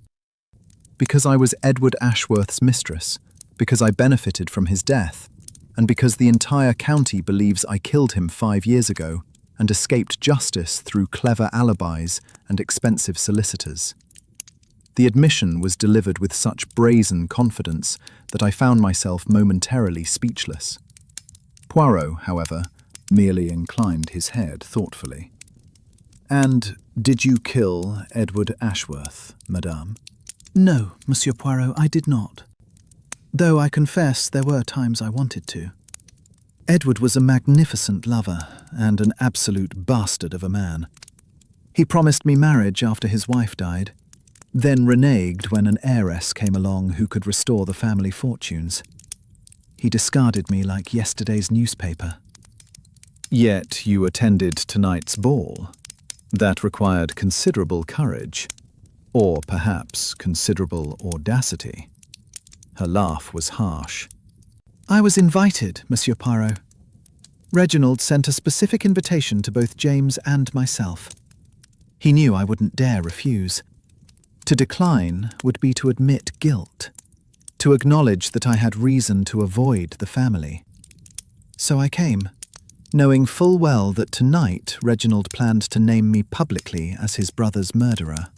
"Because I was Edward Ashworth's mistress, because I benefited from his death, and because the entire county believes I killed him 5 years ago and escaped justice through clever alibis and expensive solicitors." The admission was delivered with such brazen confidence that I found myself momentarily speechless. Poirot, however, merely inclined his head thoughtfully. "And did you kill Edward Ashworth, madame?" "No, Monsieur Poirot, I did not. Though I confess there were times I wanted to. Edward was a magnificent lover and an absolute bastard of a man. He promised me marriage after his wife died, then reneged when an heiress came along who could restore the family fortunes. He discarded me like yesterday's newspaper." "Yet you attended tonight's ball. That required considerable courage, or perhaps considerable audacity." Her laugh was harsh. "I was invited, Monsieur Poirot. Reginald sent a specific invitation to both James and myself. He knew I wouldn't dare refuse. To decline would be to admit guilt, to acknowledge that I had reason to avoid the family. So I came, knowing full well that tonight Reginald planned to name me publicly as his brother's murderer."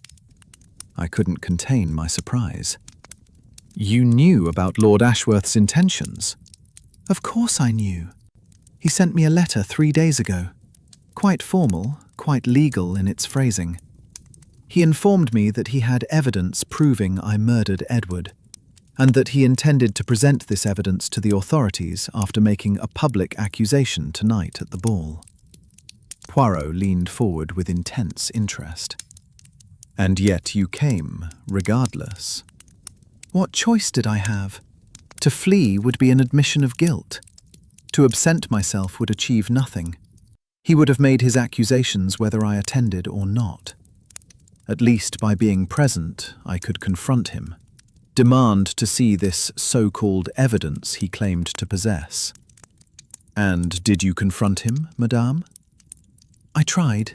I couldn't contain my surprise. "You knew about Lord Ashworth's intentions?" "Of course I knew. He sent me a letter 3 days ago. Quite formal, quite legal in its phrasing. He informed me that he had evidence proving I murdered Edward, and that he intended to present this evidence to the authorities after making a public accusation tonight at the ball." Poirot leaned forward with intense interest. "And yet you came, regardless." "What choice did I have? To flee would be an admission of guilt. To absent myself would achieve nothing. He would have made his accusations whether I attended or not. At least by being present, I could confront him, demand to see this so-called evidence he claimed to possess." "And did you confront him, madame?" "I tried.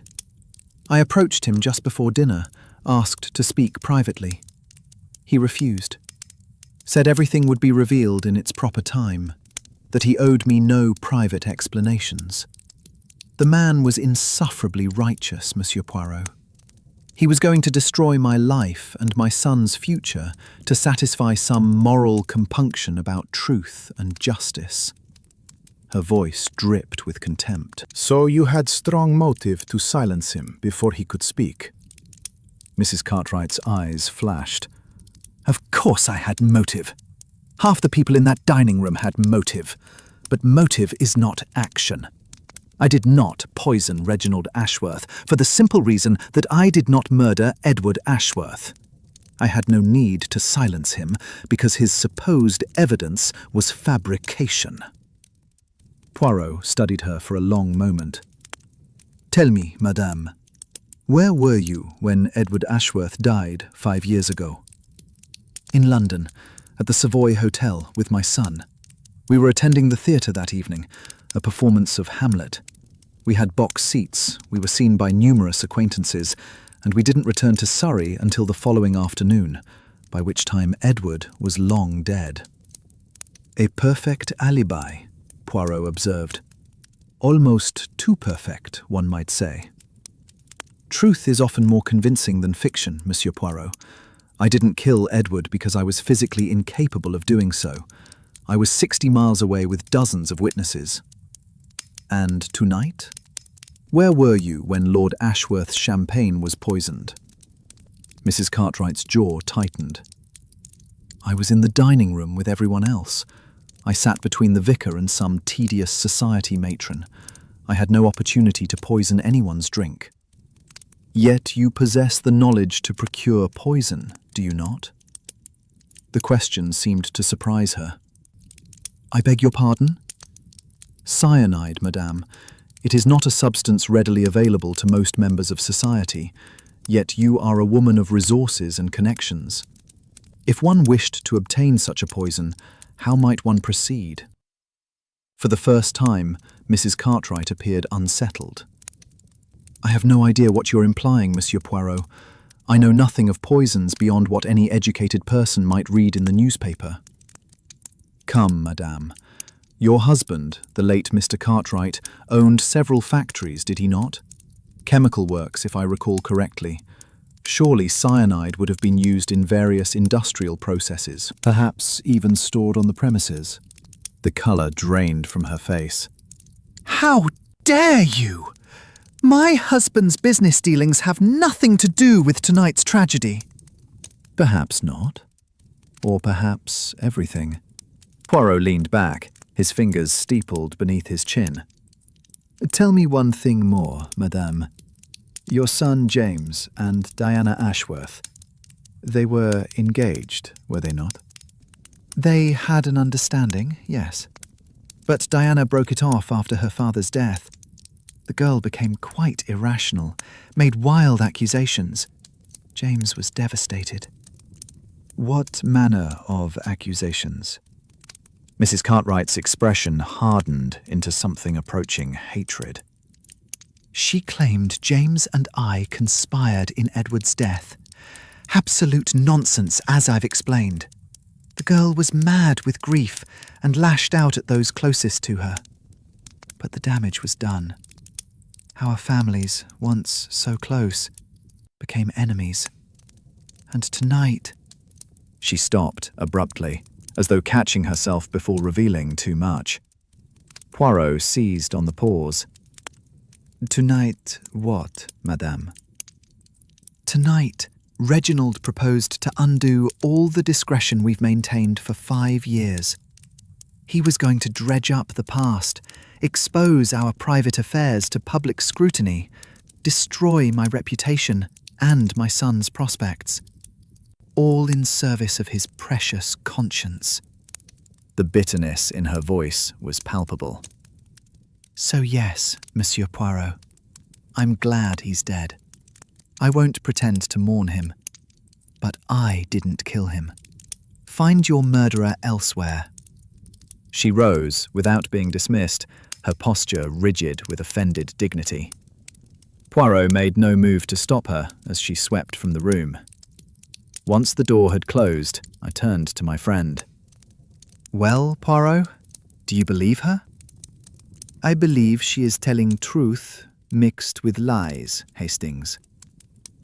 I approached him just before dinner, asked to speak privately. He refused. Said everything would be revealed in its proper time, that he owed me no private explanations. The man was insufferably righteous, Monsieur Poirot. He was going to destroy my life and my son's future to satisfy some moral compunction about truth and justice." Her voice dripped with contempt. "So you had strong motive to silence him before he could speak?" Mrs. Cartwright's eyes flashed. "Of course I had motive. Half the people in that dining room had motive. But motive is not action. I did not poison Reginald Ashworth for the simple reason that I did not murder Edward Ashworth. I had no need to silence him because his supposed evidence was fabrication." Poirot studied her for a long moment. "Tell me, madame, where were you when Edward Ashworth died 5 years ago?" "In London, at the Savoy Hotel with my son. We were attending the theatre that evening, a performance of Hamlet. We had box seats, we were seen by numerous acquaintances, and we didn't return to Surrey until the following afternoon, by which time Edward was long dead. A perfect alibi, Poirot observed. Almost too perfect, one might say. Truth is often more convincing than fiction, Monsieur Poirot. I didn't kill Edward because I was physically incapable of doing so. I was 60 miles away with dozens of witnesses. And tonight? Where were you when Lord Ashworth's champagne was poisoned? Mrs. Cartwright's jaw tightened. I was in the dining room with everyone else. I sat between the vicar and some tedious society matron. I had no opportunity to poison anyone's drink. Yet you possess the knowledge to procure poison, do you not? The question seemed to surprise her. I beg your pardon? Cyanide, madame. It is not a substance readily available to most members of society, yet you are a woman of resources and connections. If one wished to obtain such a poison, how might one proceed? For the first time, Mrs. Cartwright appeared unsettled. I have no idea what you're implying, Monsieur Poirot. I know nothing of poisons beyond what any educated person might read in the newspaper. Come, madame. Your husband, the late Mr. Cartwright, owned several factories, did he not? Chemical works, if I recall correctly. Surely cyanide would have been used in various industrial processes, perhaps even stored on the premises. The colour drained from her face. How dare you! My husband's business dealings have nothing to do with tonight's tragedy. Perhaps not. Or perhaps everything. Poirot leaned back, his fingers steepled beneath his chin. Tell me one thing more, madame. Your son James and Diana Ashworth, they were engaged, were they not? They had an understanding, yes. But Diana broke it off after her father's death. The girl became quite irrational, made wild accusations. James was devastated. What manner of accusations? Mrs. Cartwright's expression hardened into something approaching hatred. She claimed James and I conspired in Edward's death. Absolute nonsense, as I've explained. The girl was mad with grief and lashed out at those closest to her. But the damage was done. Our families, once so close, became enemies. And tonight... She stopped abruptly, as though catching herself before revealing too much. Poirot seized on the pause. Tonight what, madame? Tonight, Reginald proposed to undo all the discretion we've maintained for 5 years. He was going to dredge up the past, expose our private affairs to public scrutiny, destroy my reputation and my son's prospects. All in service of his precious conscience. The bitterness in her voice was palpable. So yes, Monsieur Poirot, I'm glad he's dead. I won't pretend to mourn him. But I didn't kill him. Find your murderer elsewhere. She rose without being dismissed, her posture rigid with offended dignity. Poirot made no move to stop her as she swept from the room. Once the door had closed, I turned to my friend. Well, Poirot, do you believe her? I believe she is telling truth mixed with lies, Hastings.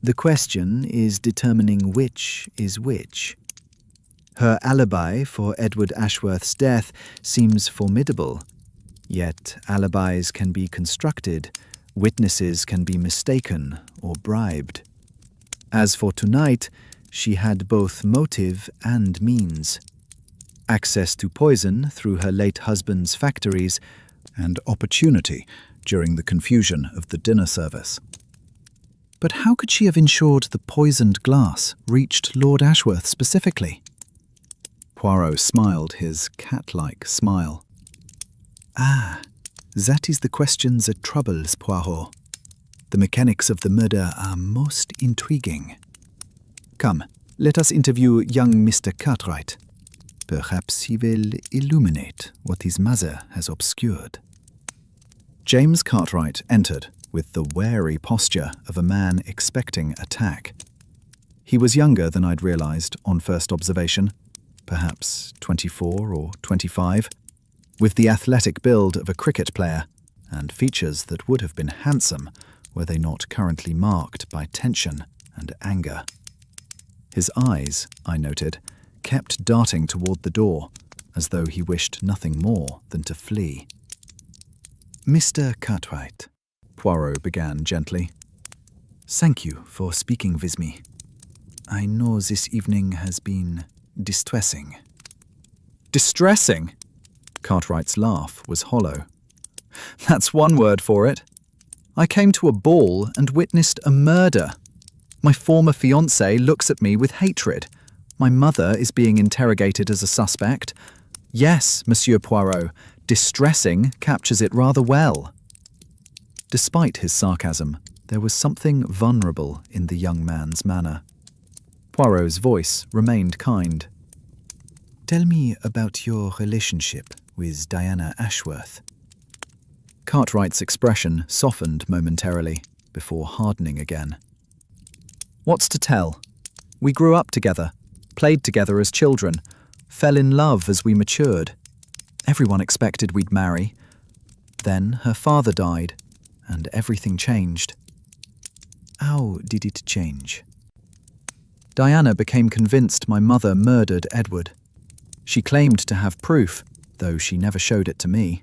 The question is determining which is which. Her alibi for Edward Ashworth's death seems formidable, yet alibis can be constructed, witnesses can be mistaken or bribed. As for tonight, she had both motive and means. Access to poison through her late husband's factories, and opportunity during the confusion of the dinner service. But how could she have ensured the poisoned glass reached Lord Ashworth specifically? Poirot smiled his cat-like smile. Ah, that is the question that troubles Poirot. The mechanics of the murder are most intriguing. Come, let us interview young Mr. Cartwright. Perhaps he will illuminate what his mother has obscured. James Cartwright entered with the wary posture of a man expecting attack. He was younger than I'd realized on first observation, perhaps 24 or 25, with the athletic build of a cricket player and features that would have been handsome were they not currently marked by tension and anger. His eyes, I noted, kept darting toward the door, as though he wished nothing more than to flee. "Mr. Cartwright," Poirot began gently, "thank you for speaking with me. I know this evening has been distressing." "Distressing?" Cartwright's laugh was hollow. "That's one word for it. I came to a ball and witnessed a murder. My former fiancé looks at me with hatred. My mother is being interrogated as a suspect. Yes, Monsieur Poirot, distressing captures it rather well." Despite his sarcasm, there was something vulnerable in the young man's manner. Poirot's voice remained kind. "Tell me about your relationship with Diana Ashworth." Cartwright's expression softened momentarily before hardening again. "What's to tell? We grew up together, played together as children, fell in love as we matured. Everyone expected we'd marry. Then her father died, and everything changed." "How did it change?" "Diana became convinced my mother murdered Edward. She claimed to have proof, though she never showed it to me.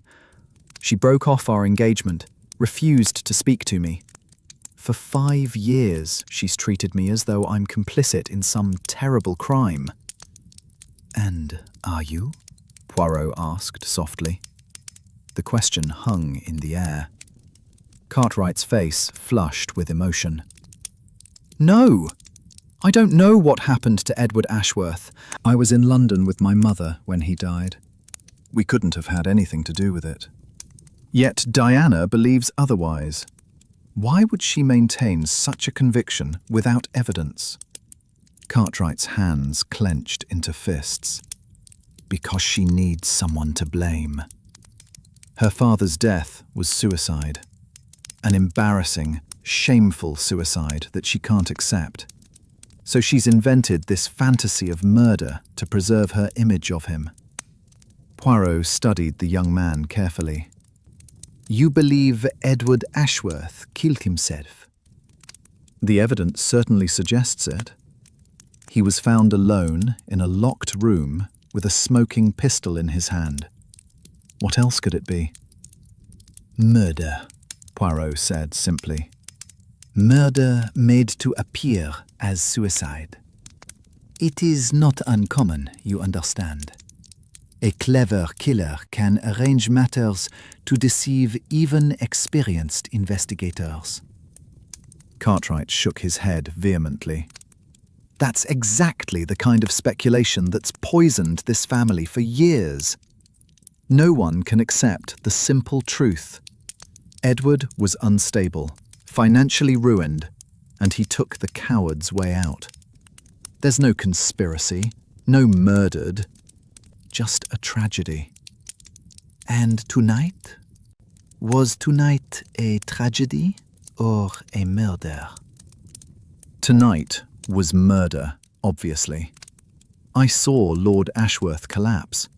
She broke off our engagement, refused to speak to me. For 5 years, she's treated me as though I'm complicit in some terrible crime." "And are you?" Poirot asked softly. The question hung in the air. Cartwright's face flushed with emotion. "No! I don't know what happened to Edward Ashworth. I was in London with my mother when he died. We couldn't have had anything to do with it. Yet Diana believes otherwise. Why would she maintain such a conviction without evidence?" Cartwright's hands clenched into fists. "Because she needs someone to blame. Her father's death was suicide. An embarrassing, shameful suicide that she can't accept. So she's invented this fantasy of murder to preserve her image of him." Poirot studied the young man carefully. "You believe Edward Ashworth killed himself?" "The evidence certainly suggests it. He was found alone in a locked room with a smoking pistol in his hand. What else could it be?" "Murder," Poirot said simply. "Murder made to appear as suicide. It is not uncommon, you understand. A clever killer can arrange matters to deceive even experienced investigators." Cartwright shook his head vehemently. "That's exactly the kind of speculation that's poisoned this family for years. No one can accept the simple truth. Edward was unstable, financially ruined, and he took the coward's way out. There's no conspiracy, no murdered, just a tragedy." "And tonight? Was tonight a tragedy or a murder?" "Tonight was murder, obviously. I saw Lord Ashworth collapse.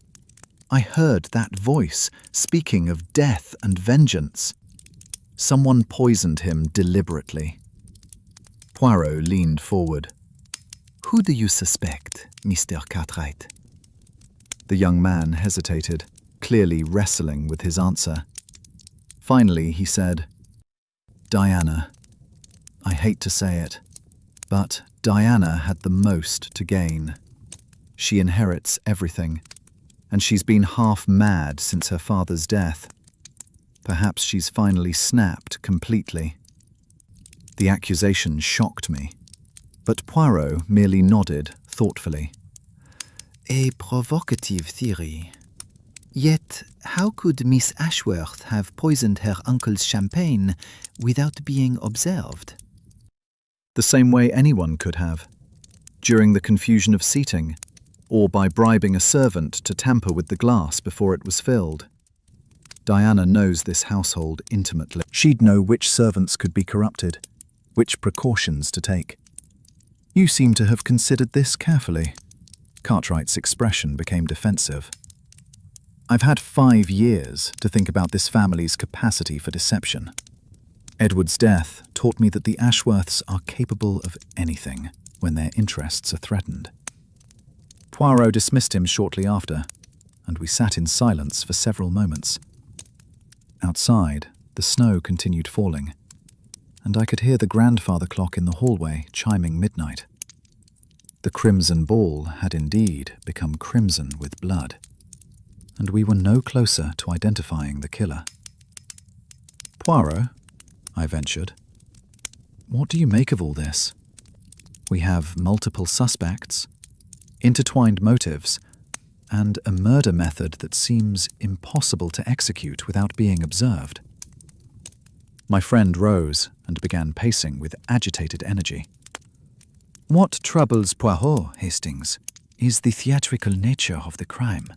I heard that voice speaking of death and vengeance. Someone poisoned him deliberately." Poirot leaned forward. "Who do you suspect, Mr. Cartwright?" The young man hesitated, clearly wrestling with his answer. Finally, he said, "Diana. I hate to say it, but Diana had the most to gain. She inherits everything, and she's been half mad since her father's death. Perhaps she's finally snapped completely." The accusation shocked me, but Poirot merely nodded thoughtfully. "A provocative theory. Yet, how could Miss Ashworth have poisoned her uncle's champagne without being observed?" "The same way anyone could have. During the confusion of seating, or by bribing a servant to tamper with the glass before it was filled. Diana knows this household intimately. She'd know which servants could be corrupted, which precautions to take. You seem to have considered this carefully. Cartwright's expression became defensive. I've had 5 years to think about this family's capacity for deception. Edward's death taught me that the Ashworths are capable of anything when their interests are threatened. Poirot dismissed him shortly after, and we sat in silence for several moments. Outside, the snow continued falling, and I could hear the grandfather clock in the hallway chiming midnight. The crimson ball had indeed become crimson with blood, and we were no closer to identifying the killer. "Poirot," I ventured, "what do you make of all this? We have multiple suspects, intertwined motives, and a murder method that seems impossible to execute without being observed." My friend rose and began pacing with agitated energy. "What troubles Poirot, Hastings, is the theatrical nature of the crime.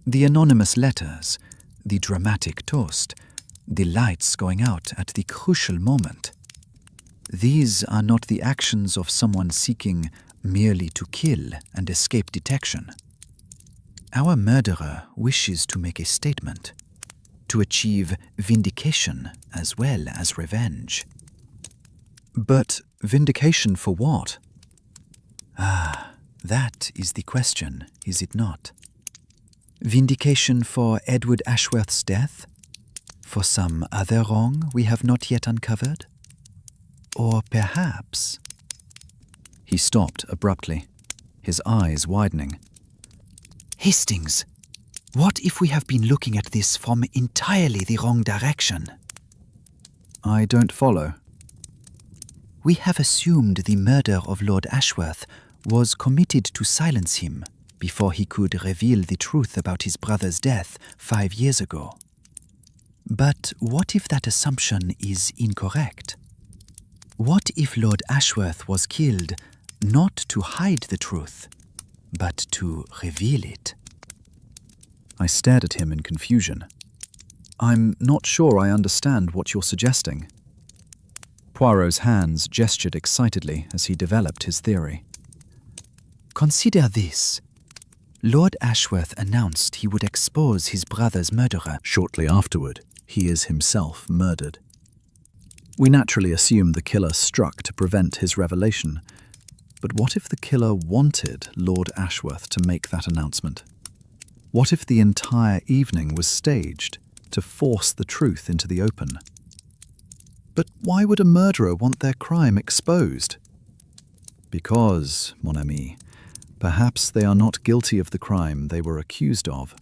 The anonymous letters, the dramatic toast, the lights going out at the crucial moment. These are not the actions of someone seeking merely to kill and escape detection. Our murderer wishes to make a statement, to achieve vindication as well as revenge." "But vindication for what?" "Ah, that is the question, is it not? Vindication for Edward Ashworth's death? For some other wrong we have not yet uncovered? Or perhaps—" He stopped abruptly, his eyes widening. "Hastings, what if we have been looking at this from entirely the wrong direction?" "I don't follow." "We have assumed the murder of Lord Ashworth was committed to silence him before he could reveal the truth about his brother's death 5 years ago. But what if that assumption is incorrect? What if Lord Ashworth was killed not to hide the truth, but to reveal it?" I stared at him in confusion. "I'm not sure I understand what you're suggesting." Poirot's hands gestured excitedly as he developed his theory. "Consider this. Lord Ashworth announced he would expose his brother's murderer. Shortly afterward, he is himself murdered. We naturally assume the killer struck to prevent his revelation. But what if the killer wanted Lord Ashworth to make that announcement? What if the entire evening was staged to force the truth into the open? But why would a murderer want their crime exposed? Because, mon ami, perhaps they are not guilty of the crime they were accused of.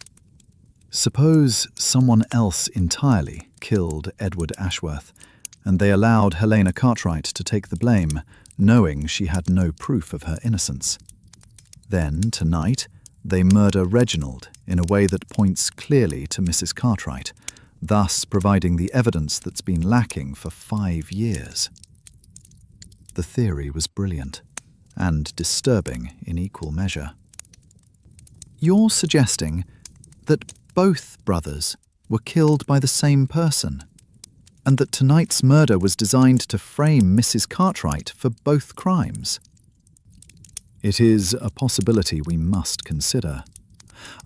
Suppose someone else entirely killed Edward Ashworth, and they allowed Helena Cartwright to take the blame, knowing she had no proof of her innocence. Then, tonight, they murder Reginald in a way that points clearly to Mrs. Cartwright, thus providing the evidence that's been lacking for 5 years. The theory was brilliant, and disturbing in equal measure. You're suggesting that both brothers were killed by the same person, and that tonight's murder was designed to frame Mrs. Cartwright for both crimes? It is a possibility we must consider.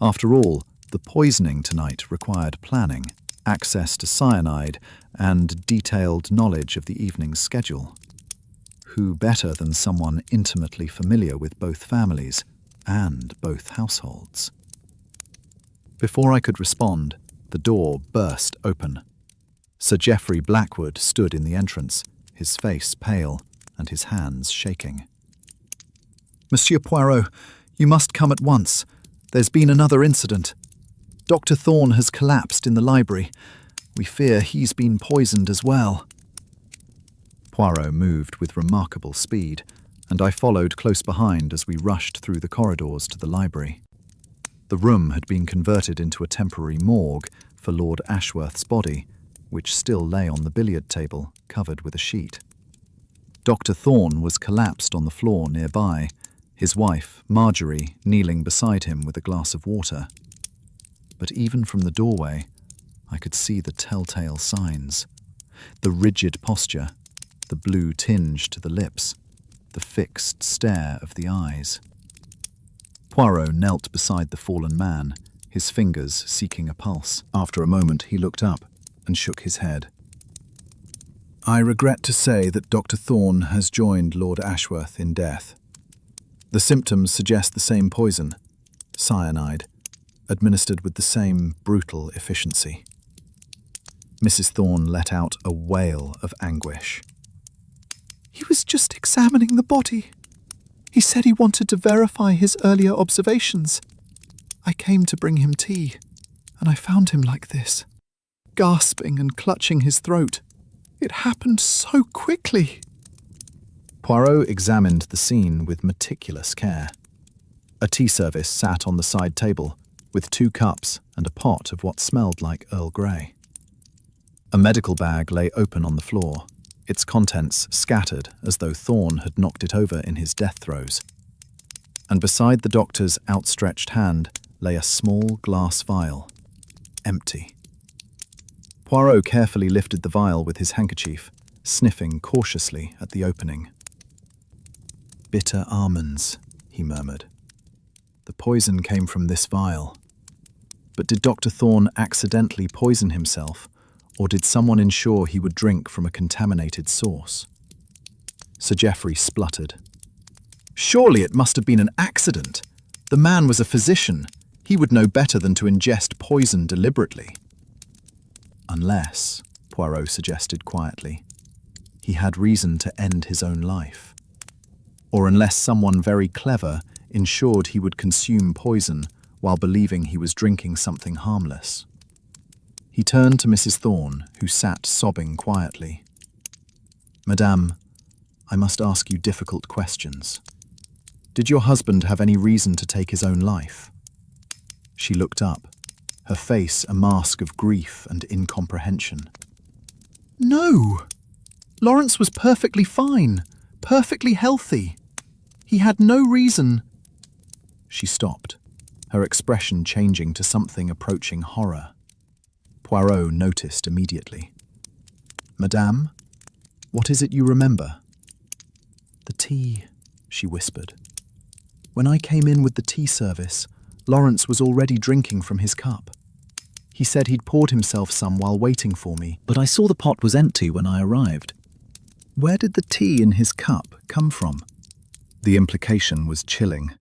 After all, the poisoning tonight required planning, access to cyanide, and detailed knowledge of the evening's schedule. Who better than someone intimately familiar with both families and both households? Before I could respond, the door burst open. Sir Geoffrey Blackwood stood in the entrance, his face pale and his hands shaking. "Monsieur Poirot, you must come at once. There's been another incident. Dr. Thorne has collapsed in the library. We fear he's been poisoned as well." Poirot moved with remarkable speed, and I followed close behind as we rushed through the corridors to the library. The room had been converted into a temporary morgue for Lord Ashworth's body, which still lay on the billiard table, covered with a sheet. Dr. Thorne was collapsed on the floor nearby, his wife, Marjorie, kneeling beside him with a glass of water. But even from the doorway, I could see the telltale signs. The rigid posture, the blue tinge to the lips, the fixed stare of the eyes. Poirot knelt beside the fallen man, his fingers seeking a pulse. After a moment, he looked up and shook his head. I regret to say that Dr. Thorne has joined Lord Ashworth in death. The symptoms suggest the same poison, cyanide, administered with the same brutal efficiency. Mrs. Thorne let out a wail of anguish. He was just examining the body. He said he wanted to verify his earlier observations. I came to bring him tea, and I found him like this, gasping and clutching his throat. It happened so quickly. Poirot examined the scene with meticulous care. A tea service sat on the side table, with 2 cups and a pot of what smelled like Earl Grey. A medical bag lay open on the floor, its contents scattered as though Thorne had knocked it over in his death throes. And beside the doctor's outstretched hand lay a small glass vial, empty. Poirot carefully lifted the vial with his handkerchief, sniffing cautiously at the opening. Bitter almonds, he murmured. The poison came from this vial. But did Dr. Thorne accidentally poison himself, or did someone ensure he would drink from a contaminated source? Sir Geoffrey spluttered. Surely it must have been an accident. The man was a physician. He would know better than to ingest poison deliberately. Unless, Poirot suggested quietly, he had reason to end his own life. Or unless someone very clever ensured he would consume poison while believing he was drinking something harmless. He turned to Mrs. Thorne, who sat sobbing quietly. Madame, I must ask you difficult questions. Did your husband have any reason to take his own life? She looked up, her face a mask of grief and incomprehension. No! Lawrence was perfectly fine, perfectly healthy. He had no reason. She stopped, her expression changing to something approaching horror. Poirot noticed immediately. Madame, what is it you remember? The tea, she whispered. When I came in with the tea service, Lawrence was already drinking from his cup. He said he'd poured himself some while waiting for me, but I saw the pot was empty when I arrived. Where did the tea in his cup come from? The implication was chilling.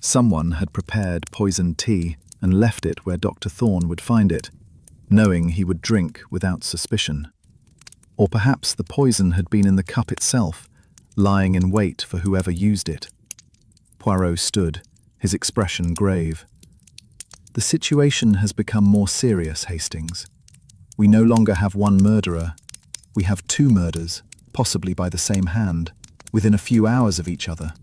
Someone had prepared poisoned tea and left it where Dr. Thorne would find it, knowing he would drink without suspicion. Or perhaps the poison had been in the cup itself, lying in wait for whoever used it. Poirot stood, his expression grave. The situation has become more serious, Hastings. We no longer have one murderer. We have 2 murders, possibly by the same hand, within a few hours of each other.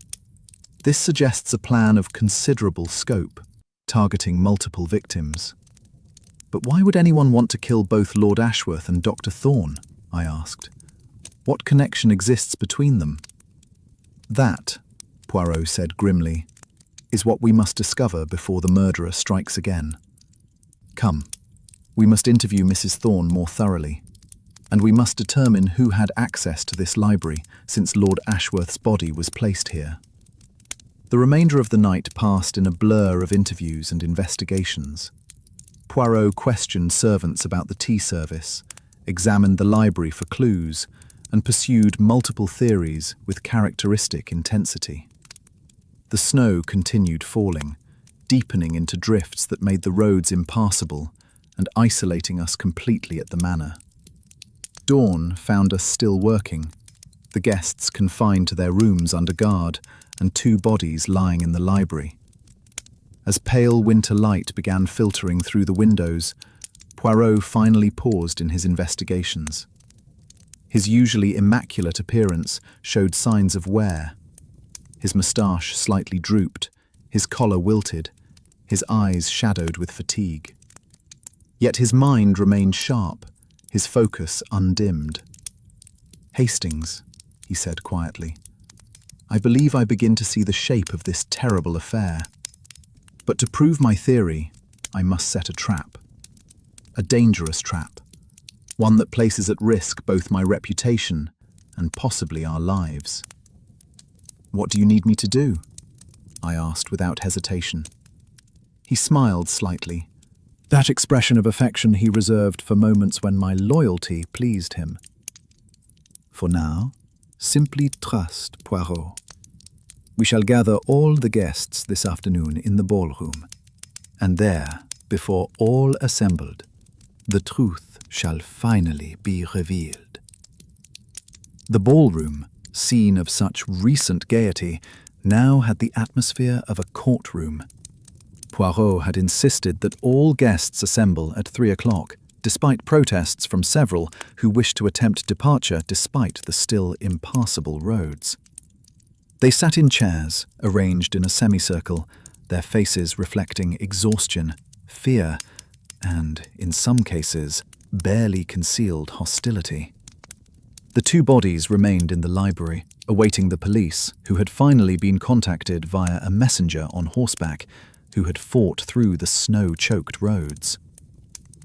This suggests a plan of considerable scope, targeting multiple victims. But why would anyone want to kill both Lord Ashworth and Dr. Thorne? I asked. What connection exists between them? That, Poirot said grimly, is what we must discover before the murderer strikes again. Come, we must interview Mrs. Thorne more thoroughly, and we must determine who had access to this library since Lord Ashworth's body was placed here. The remainder of the night passed in a blur of interviews and investigations. Poirot questioned servants about the tea service, examined the library for clues, and pursued multiple theories with characteristic intensity. The snow continued falling, deepening into drifts that made the roads impassable and isolating us completely at the manor. Dawn found us still working, the guests confined to their rooms under guard, and 2 bodies lying in the library. As pale winter light began filtering through the windows, Poirot finally paused in his investigations. His usually immaculate appearance showed signs of wear. His moustache slightly drooped, his collar wilted, his eyes shadowed with fatigue. Yet his mind remained sharp, his focus undimmed. Hastings, he said quietly, I believe I begin to see the shape of this terrible affair. But to prove my theory, I must set a trap. A dangerous trap. One that places at risk both my reputation and possibly our lives. What do you need me to do? I asked without hesitation. He smiled slightly, that expression of affection he reserved for moments when my loyalty pleased him. For now, simply trust Poirot. We shall gather all the guests this afternoon in the ballroom, and there, before all assembled, the truth shall finally be revealed. The ballroom, scene of such recent gaiety, now had the atmosphere of a courtroom. Poirot had insisted that all guests assemble at 3 o'clock, despite protests from several who wished to attempt departure despite the still impassable roads. They sat in chairs, arranged in a semicircle, their faces reflecting exhaustion, fear, and, in some cases, barely concealed hostility. The two bodies remained in the library, awaiting the police, who had finally been contacted via a messenger on horseback, who had fought through the snow-choked roads.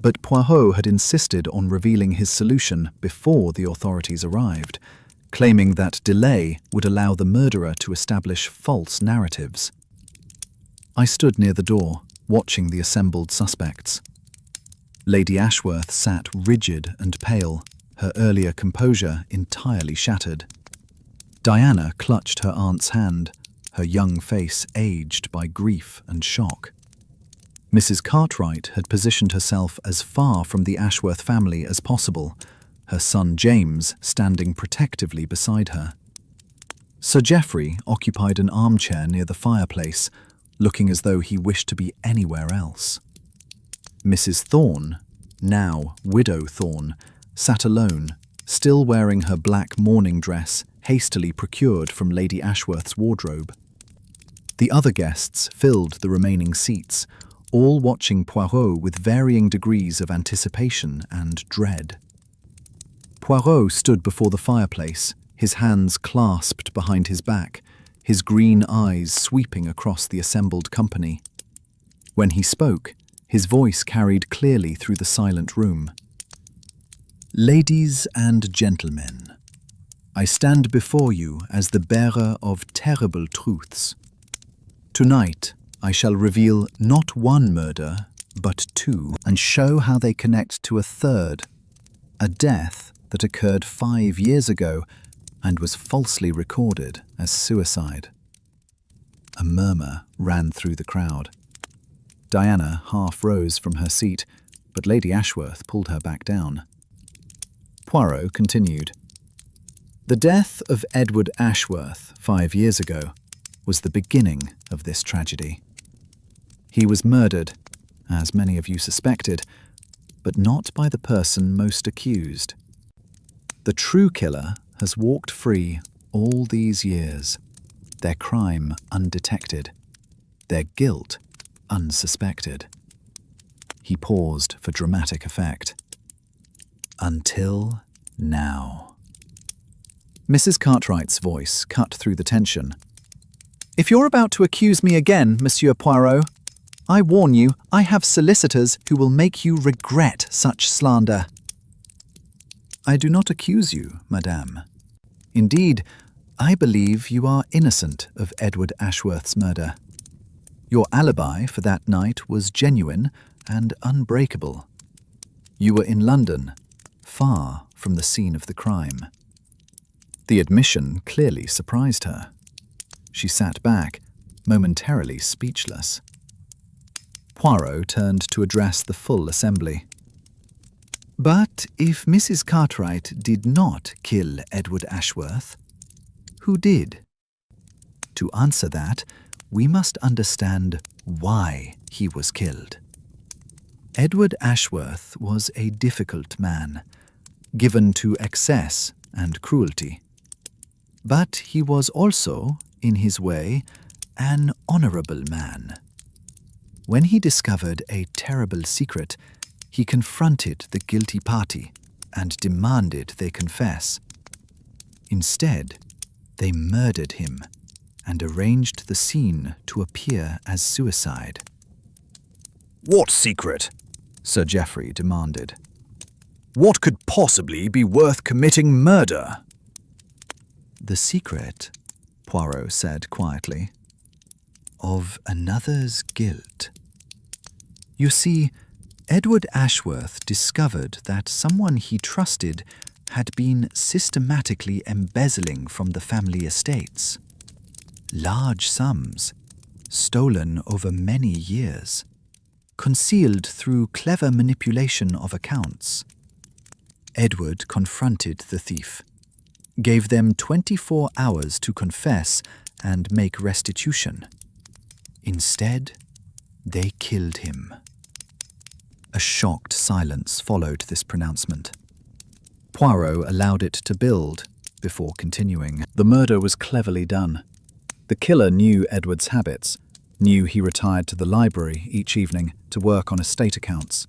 But Poirot had insisted on revealing his solution before the authorities arrived, claiming that delay would allow the murderer to establish false narratives. I stood near the door, watching the assembled suspects. Lady Ashworth sat rigid and pale, her earlier composure entirely shattered. Diana clutched her aunt's hand, her young face aged by grief and shock. Mrs. Cartwright had positioned herself as far from the Ashworth family as possible, her son James standing protectively beside her. Sir Geoffrey occupied an armchair near the fireplace, looking as though he wished to be anywhere else. Mrs. Thorne, now Widow Thorne, sat alone, still wearing her black mourning dress hastily procured from Lady Ashworth's wardrobe. The other guests filled the remaining seats, all watching Poirot with varying degrees of anticipation and dread. Poirot stood before the fireplace, his hands clasped behind his back, his green eyes sweeping across the assembled company. When he spoke, his voice carried clearly through the silent room. Ladies and gentlemen, I stand before you as the bearer of terrible truths. Tonight, I shall reveal not one murder, but two, and show how they connect to a third, a death that occurred 5 years ago and was falsely recorded as suicide. A murmur ran through the crowd. Diana half rose from her seat, but Lady Ashworth pulled her back down. Poirot continued. The death of Edward Ashworth 5 years ago was the beginning of this tragedy. He was murdered, as many of you suspected, but not by the person most accused. The true killer has walked free all these years, their crime undetected, their guilt unsuspected. He paused for dramatic effect. Until now. Mrs. Cartwright's voice cut through the tension. If you're about to accuse me again, Monsieur Poirot, I warn you, I have solicitors who will make you regret such slander. I do not accuse you, madame. Indeed, I believe you are innocent of Edward Ashworth's murder. Your alibi for that night was genuine and unbreakable. You were in London, far from the scene of the crime. The admission clearly surprised her. She sat back, momentarily speechless. Poirot turned to address the full assembly. But if Mrs. Cartwright did not kill Edward Ashworth, who did? To answer that, we must understand why he was killed. Edward Ashworth was a difficult man, given to excess and cruelty. But he was also, in his way, an honorable man. When he discovered a terrible secret, he confronted the guilty party and demanded they confess. Instead, they murdered him and arranged the scene to appear as suicide. What secret? Sir Geoffrey demanded. What could possibly be worth committing murder? The secret Poirot said quietly. Of another's guilt. You see, Edward Ashworth discovered that someone he trusted had been systematically embezzling from the family estates. Large sums, stolen over many years, concealed through clever manipulation of accounts. Edward confronted the thief, gave them 24 hours to confess and make restitution. Instead, they killed him. A shocked silence followed this pronouncement. Poirot allowed it to build before continuing. The murder was cleverly done. The killer knew Edward's habits, knew he retired to the library each evening to work on estate accounts.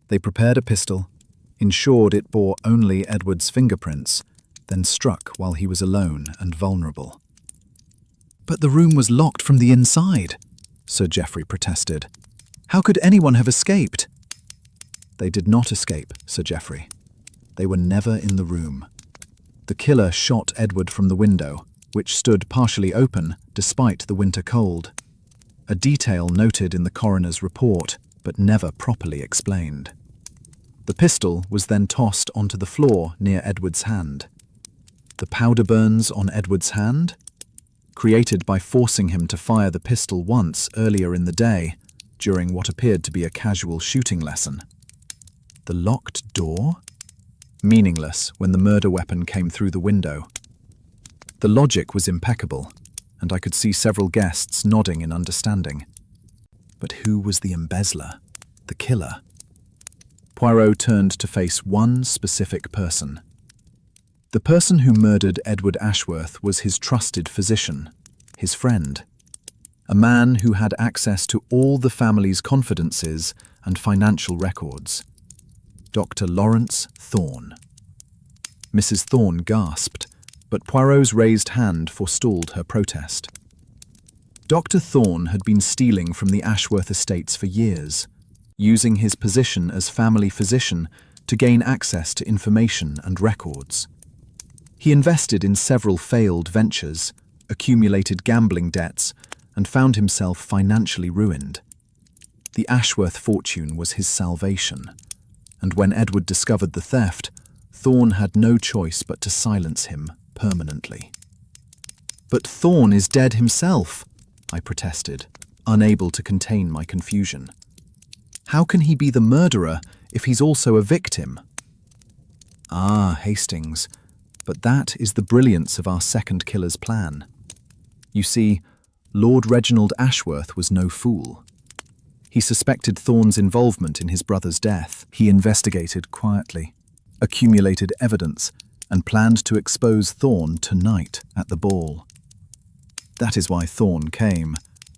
They prepared a pistol, ensured it bore only Edward's fingerprints, then struck while he was alone and vulnerable. But the room was locked from the inside, Sir Geoffrey protested. How could anyone have escaped? They did not escape, Sir Geoffrey. They were never in the room. The killer shot Edward from the window, which stood partially open despite the winter cold. A detail noted in the coroner's report, but never properly explained. The pistol was then tossed onto the floor near Edward's hand. The powder burns on Edward's hand? Created by forcing him to fire the pistol once earlier in the day, during what appeared to be a casual shooting lesson. The locked door? Meaningless when the murder weapon came through the window. The logic was impeccable, and I could see several guests nodding in understanding. But who was the embezzler, the killer? Poirot turned to face one specific person. The person who murdered Edward Ashworth was his trusted physician, his friend. A man who had access to all the family's confidences and financial records. Dr. Lawrence Thorne. Mrs. Thorne gasped, but Poirot's raised hand forestalled her protest. Dr. Thorne had been stealing from the Ashworth estates for years, using his position as family physician to gain access to information and records. He invested in several failed ventures, accumulated gambling debts, and found himself financially ruined. The Ashworth fortune was his salvation, and when Edward discovered the theft, Thorne had no choice but to silence him permanently. But Thorne is dead himself, I protested, unable to contain my confusion. How can he be the murderer if he's also a victim? Ah, Hastings, but that is the brilliance of our second killer's plan. You see, Lord Reginald Ashworth was no fool. He suspected Thorne's involvement in his brother's death. He investigated quietly, accumulated evidence, and planned to expose Thorne tonight at the ball. That is why Thorne came,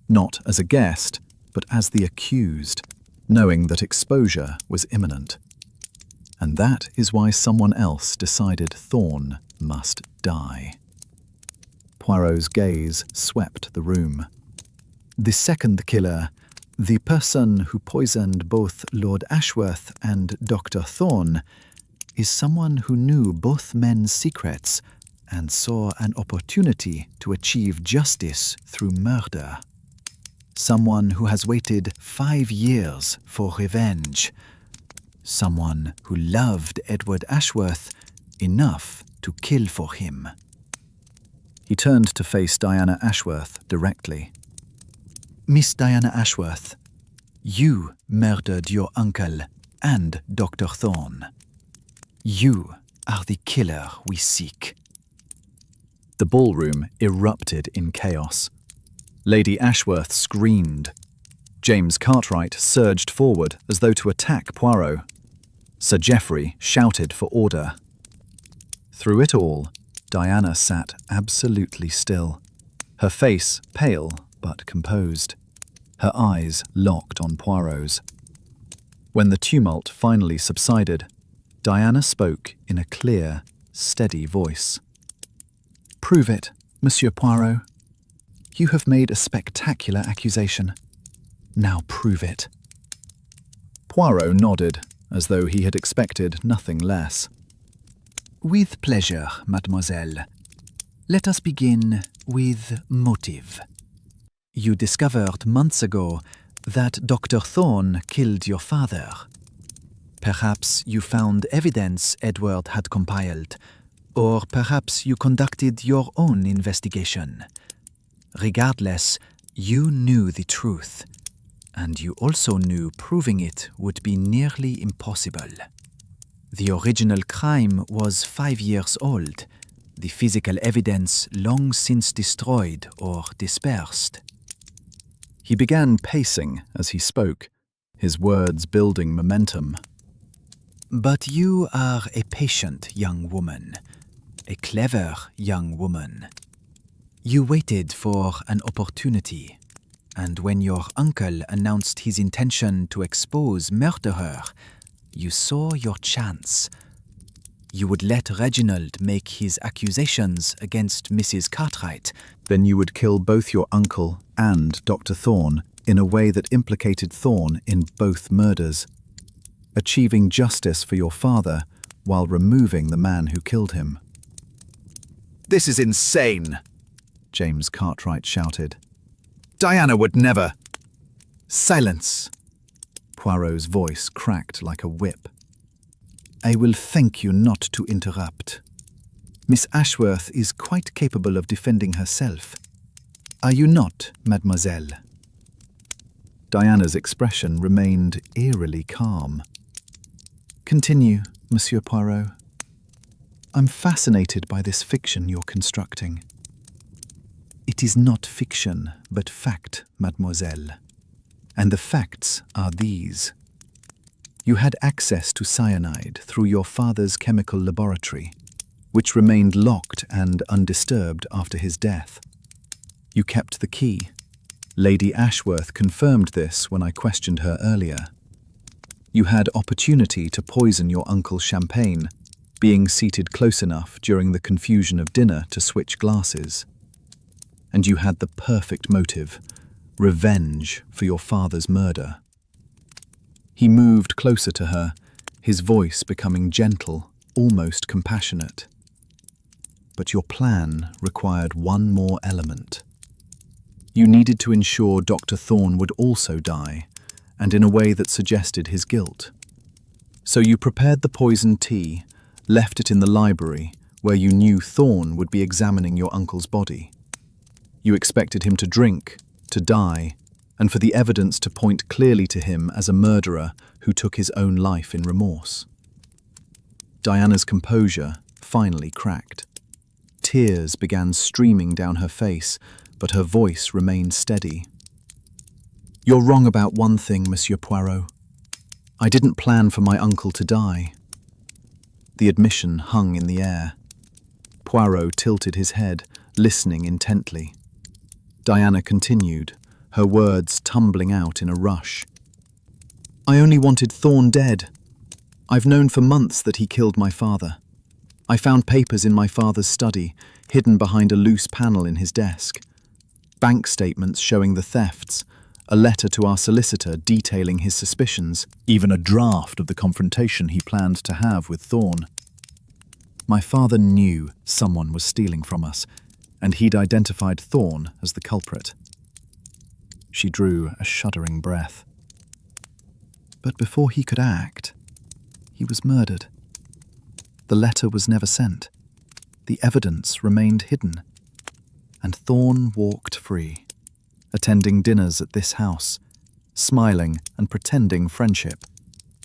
not as a guest, but as the accused, knowing that exposure was imminent. And that is why someone else decided Thorne must die. Poirot's gaze swept the room. The second killer, the person who poisoned both Lord Ashworth and Dr. Thorne, is someone who knew both men's secrets and saw an opportunity to achieve justice through murder. Someone who has waited 5 years for revenge. Someone who loved Edward Ashworth enough to kill for him. He turned to face Diana Ashworth directly. Miss Diana Ashworth, you murdered your uncle and Dr. Thorne. You are the killer we seek. The ballroom erupted in chaos. Lady Ashworth screamed. James Cartwright surged forward as though to attack Poirot. Sir Geoffrey shouted for order. Through it all, Diana sat absolutely still, her face pale but composed, her eyes locked on Poirot's. When the tumult finally subsided, Diana spoke in a clear, steady voice. Prove it, Monsieur Poirot. You have made a spectacular accusation. Now prove it. Poirot nodded, as though he had expected nothing less. With pleasure, mademoiselle. Let us begin with motive. You discovered months ago that Dr. Thorne killed your father. Perhaps you found evidence Edward had compiled, or perhaps you conducted your own investigation. Regardless, you knew the truth, and you also knew proving it would be nearly impossible. The original crime was 5 years old, the physical evidence long since destroyed or dispersed. He began pacing as he spoke, his words building momentum. But you are a patient young woman, a clever young woman. You waited for an opportunity, and when your uncle announced his intention to expose murderer, you saw your chance. You would let Reginald make his accusations against Mrs. Cartwright. Then you would kill both your uncle and Dr. Thorne in a way that implicated Thorne in both murders, achieving justice for your father while removing the man who killed him. This is insane, James Cartwright shouted. Diana would never. Silence! Poirot's voice cracked like a whip. I will thank you not to interrupt. Miss Ashworth is quite capable of defending herself. Are you not, mademoiselle? Diana's expression remained eerily calm. Continue, Monsieur Poirot. I'm fascinated by this fiction you're constructing. It is not fiction, but fact, mademoiselle. And the facts are these. You had access to cyanide through your father's chemical laboratory, which remained locked and undisturbed after his death. You kept the key. Lady Ashworth confirmed this when I questioned her earlier. You had opportunity to poison your uncle's champagne, being seated close enough during the confusion of dinner to switch glasses. And you had the perfect motive, revenge for your father's murder. He moved closer to her, his voice becoming gentle, almost compassionate. But your plan required one more element. You needed to ensure Dr. Thorne would also die, and in a way that suggested his guilt. So you prepared the poisoned tea, left it in the library, where you knew Thorne would be examining your uncle's body. You expected him to drink, to die, and for the evidence to point clearly to him as a murderer who took his own life in remorse. Diana's composure finally cracked. Tears began streaming down her face, but her voice remained steady. You're wrong about one thing, Monsieur Poirot. I didn't plan for my uncle to die. The admission hung in the air. Poirot tilted his head, listening intently. Diana continued, her words tumbling out in a rush. I only wanted Thorne dead. I've known for months that he killed my father. I found papers in my father's study, hidden behind a loose panel in his desk. Bank statements showing the thefts, a letter to our solicitor detailing his suspicions, even a draft of the confrontation he planned to have with Thorne. My father knew someone was stealing from us, and he'd identified Thorne as the culprit. She drew a shuddering breath. But before he could act, he was murdered. The letter was never sent. The evidence remained hidden. And Thorne walked free, attending dinners at this house, smiling and pretending friendship,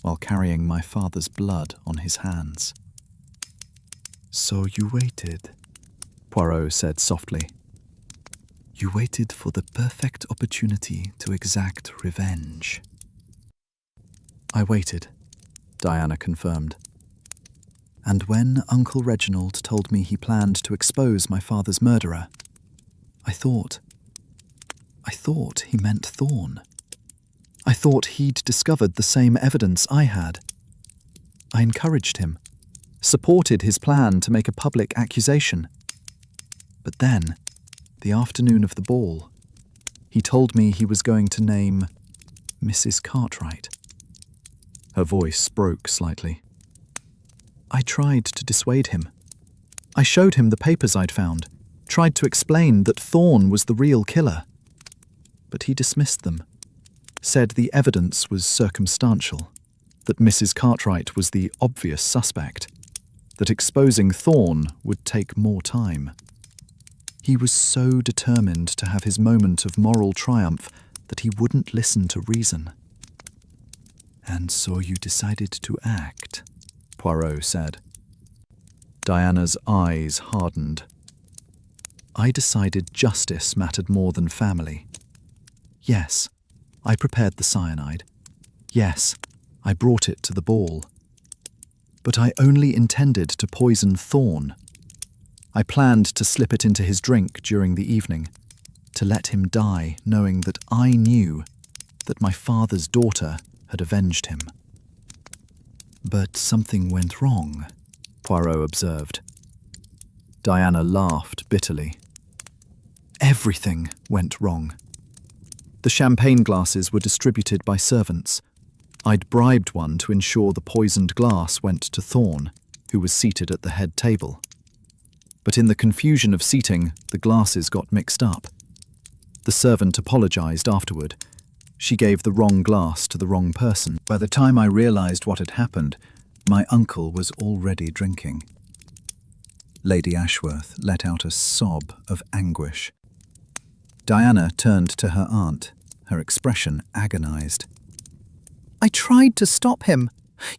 while carrying my father's blood on his hands. So you waited, Poirot said softly. You waited for the perfect opportunity to exact revenge. I waited, Diana confirmed. And when Uncle Reginald told me he planned to expose my father's murderer, I thought he meant Thorne. I thought he'd discovered the same evidence I had. I encouraged him, supported his plan to make a public accusation. But then, the afternoon of the ball, he told me he was going to name Mrs. Cartwright. Her voice broke slightly. I tried to dissuade him. I showed him the papers I'd found, tried to explain that Thorn was the real killer. But he dismissed them, said the evidence was circumstantial, that Mrs. Cartwright was the obvious suspect, that exposing Thorn would take more time. He was so determined to have his moment of moral triumph that he wouldn't listen to reason. "And so you decided to act," Poirot said. Diana's eyes hardened. "I decided justice mattered more than family. Yes, I prepared the cyanide. Yes, I brought it to the ball. But I only intended to poison Thorn. I planned to slip it into his drink during the evening, to let him die knowing that I knew that my father's daughter had avenged him." "But something went wrong," Poirot observed. Diana laughed bitterly. "Everything went wrong. The champagne glasses were distributed by servants. I'd bribed one to ensure the poisoned glass went to Thorn, who was seated at the head table. But in the confusion of seating, the glasses got mixed up. The servant apologized afterward. She gave the wrong glass to the wrong person. By the time I realized what had happened, my uncle was already drinking. Lady Ashworth let out a sob of anguish. Diana turned to her aunt, her expression agonized. "I tried to stop him.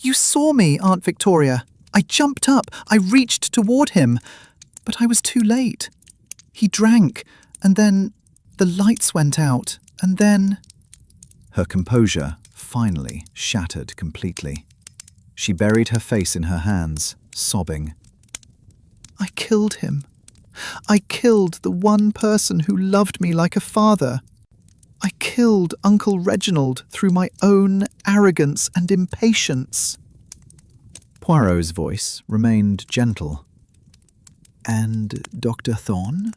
You saw me, Aunt Victoria. I jumped up. I reached toward him. But I was too late. He drank, and then the lights went out, and then—" Her composure finally shattered completely. She buried her face in her hands, sobbing. "I killed him. I killed the one person who loved me like a father. I killed Uncle Reginald through my own arrogance and impatience." Poirot's voice remained gentle. "And Dr. Thorn?"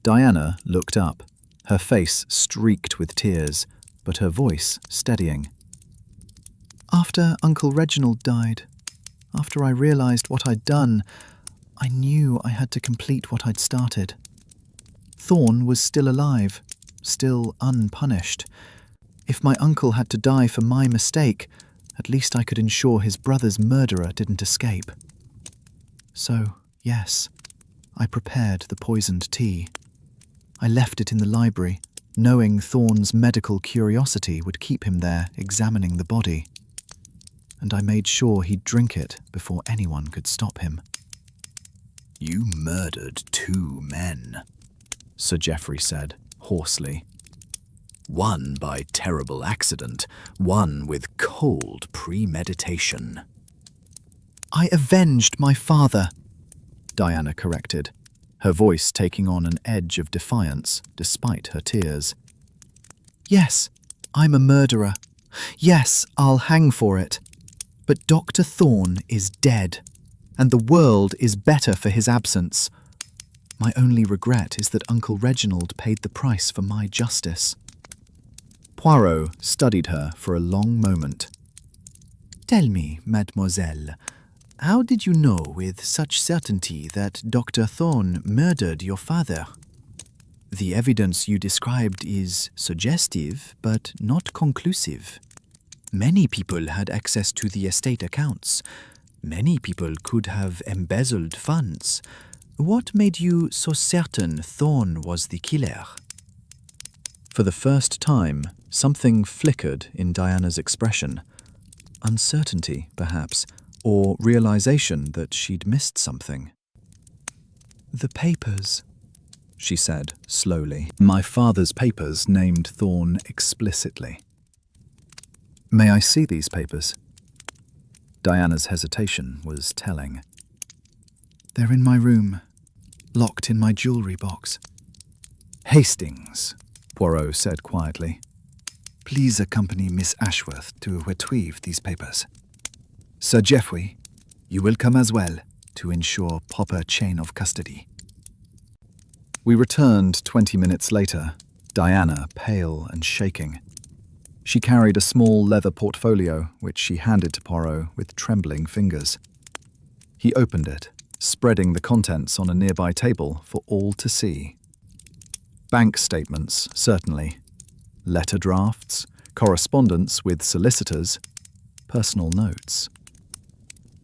Diana looked up, her face streaked with tears, but her voice steadying. "After Uncle Reginald died, after I realized what I'd done, I knew I had to complete what I'd started. Thorn was still alive, still unpunished. If my uncle had to die for my mistake, at least I could ensure his brother's murderer didn't escape. So, yes, I prepared the poisoned tea. I left it in the library, knowing Thorn's medical curiosity would keep him there examining the body. And I made sure he'd drink it before anyone could stop him." You murdered 2 men, Sir Geoffrey said, hoarsely. One by terrible accident, one with cold premeditation. "I avenged my father," Diana corrected, her voice taking on an edge of defiance despite her tears. "Yes, I'm a murderer. Yes, I'll hang for it. But Dr. Thorn is dead, and the world is better for his absence. My only regret is that Uncle Reginald paid the price for my justice." Poirot studied her for a long moment. "Tell me, mademoiselle, how did you know with such certainty that Dr. Thorn murdered your father? The evidence you described is suggestive, but not conclusive. Many people had access to the estate accounts. Many people could have embezzled funds. What made you so certain Thorn was the killer?" For the first time, something flickered in Diana's expression. Uncertainty, perhaps, or realization that she'd missed something. "The papers," she said slowly. My father's papers named Thorn explicitly. "May I see these papers?" Diana's hesitation was telling. "They're in my room, locked in my jewellery box." "Hastings," Poirot said quietly. "Please accompany Miss Ashworth to retrieve these papers. Sir Geoffrey, you will come as well to ensure proper chain of custody." We returned 20 minutes later, Diana pale and shaking. She carried a small leather portfolio, which she handed to Poirot with trembling fingers. He opened it, spreading the contents on a nearby table for all to see. Bank statements, certainly. Letter drafts, correspondence with solicitors, personal notes.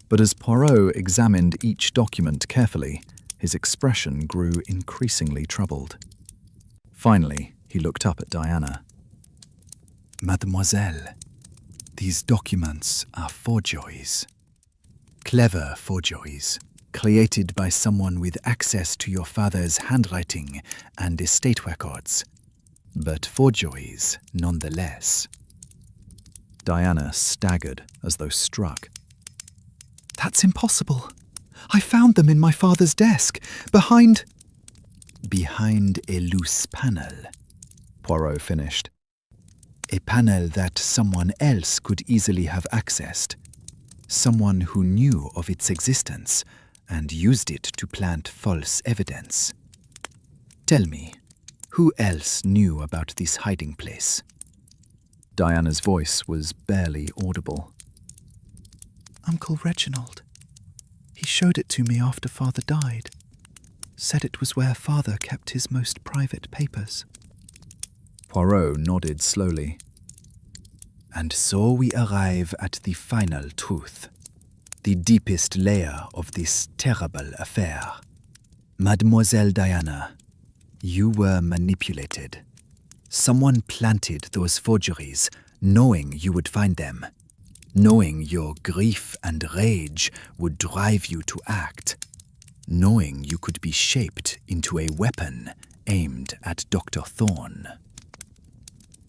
But as Poirot examined each document carefully, his expression grew increasingly troubled. Finally, he looked up at Diana. Mademoiselle, these documents are forgeries. Clever forgeries, created by someone with access to your father's handwriting and estate records, but forgeries nonetheless. Diana staggered as though struck. That's impossible. I found them in my father's desk, behind a loose panel, Poirot finished. A panel that someone else could easily have accessed. Someone who knew of its existence and used it to plant false evidence. Tell me, who else knew about this hiding place? Diana's voice was barely audible. Uncle Reginald. He showed it to me after Father died. Said it was where Father kept his most private papers. Poirot nodded slowly. And so we arrive at the final truth, the deepest layer of this terrible affair. Mademoiselle Diana, you were manipulated. Someone planted those forgeries, knowing you would find them, knowing your grief and rage would drive you to act, knowing you could be shaped into a weapon aimed at Dr. Thorne.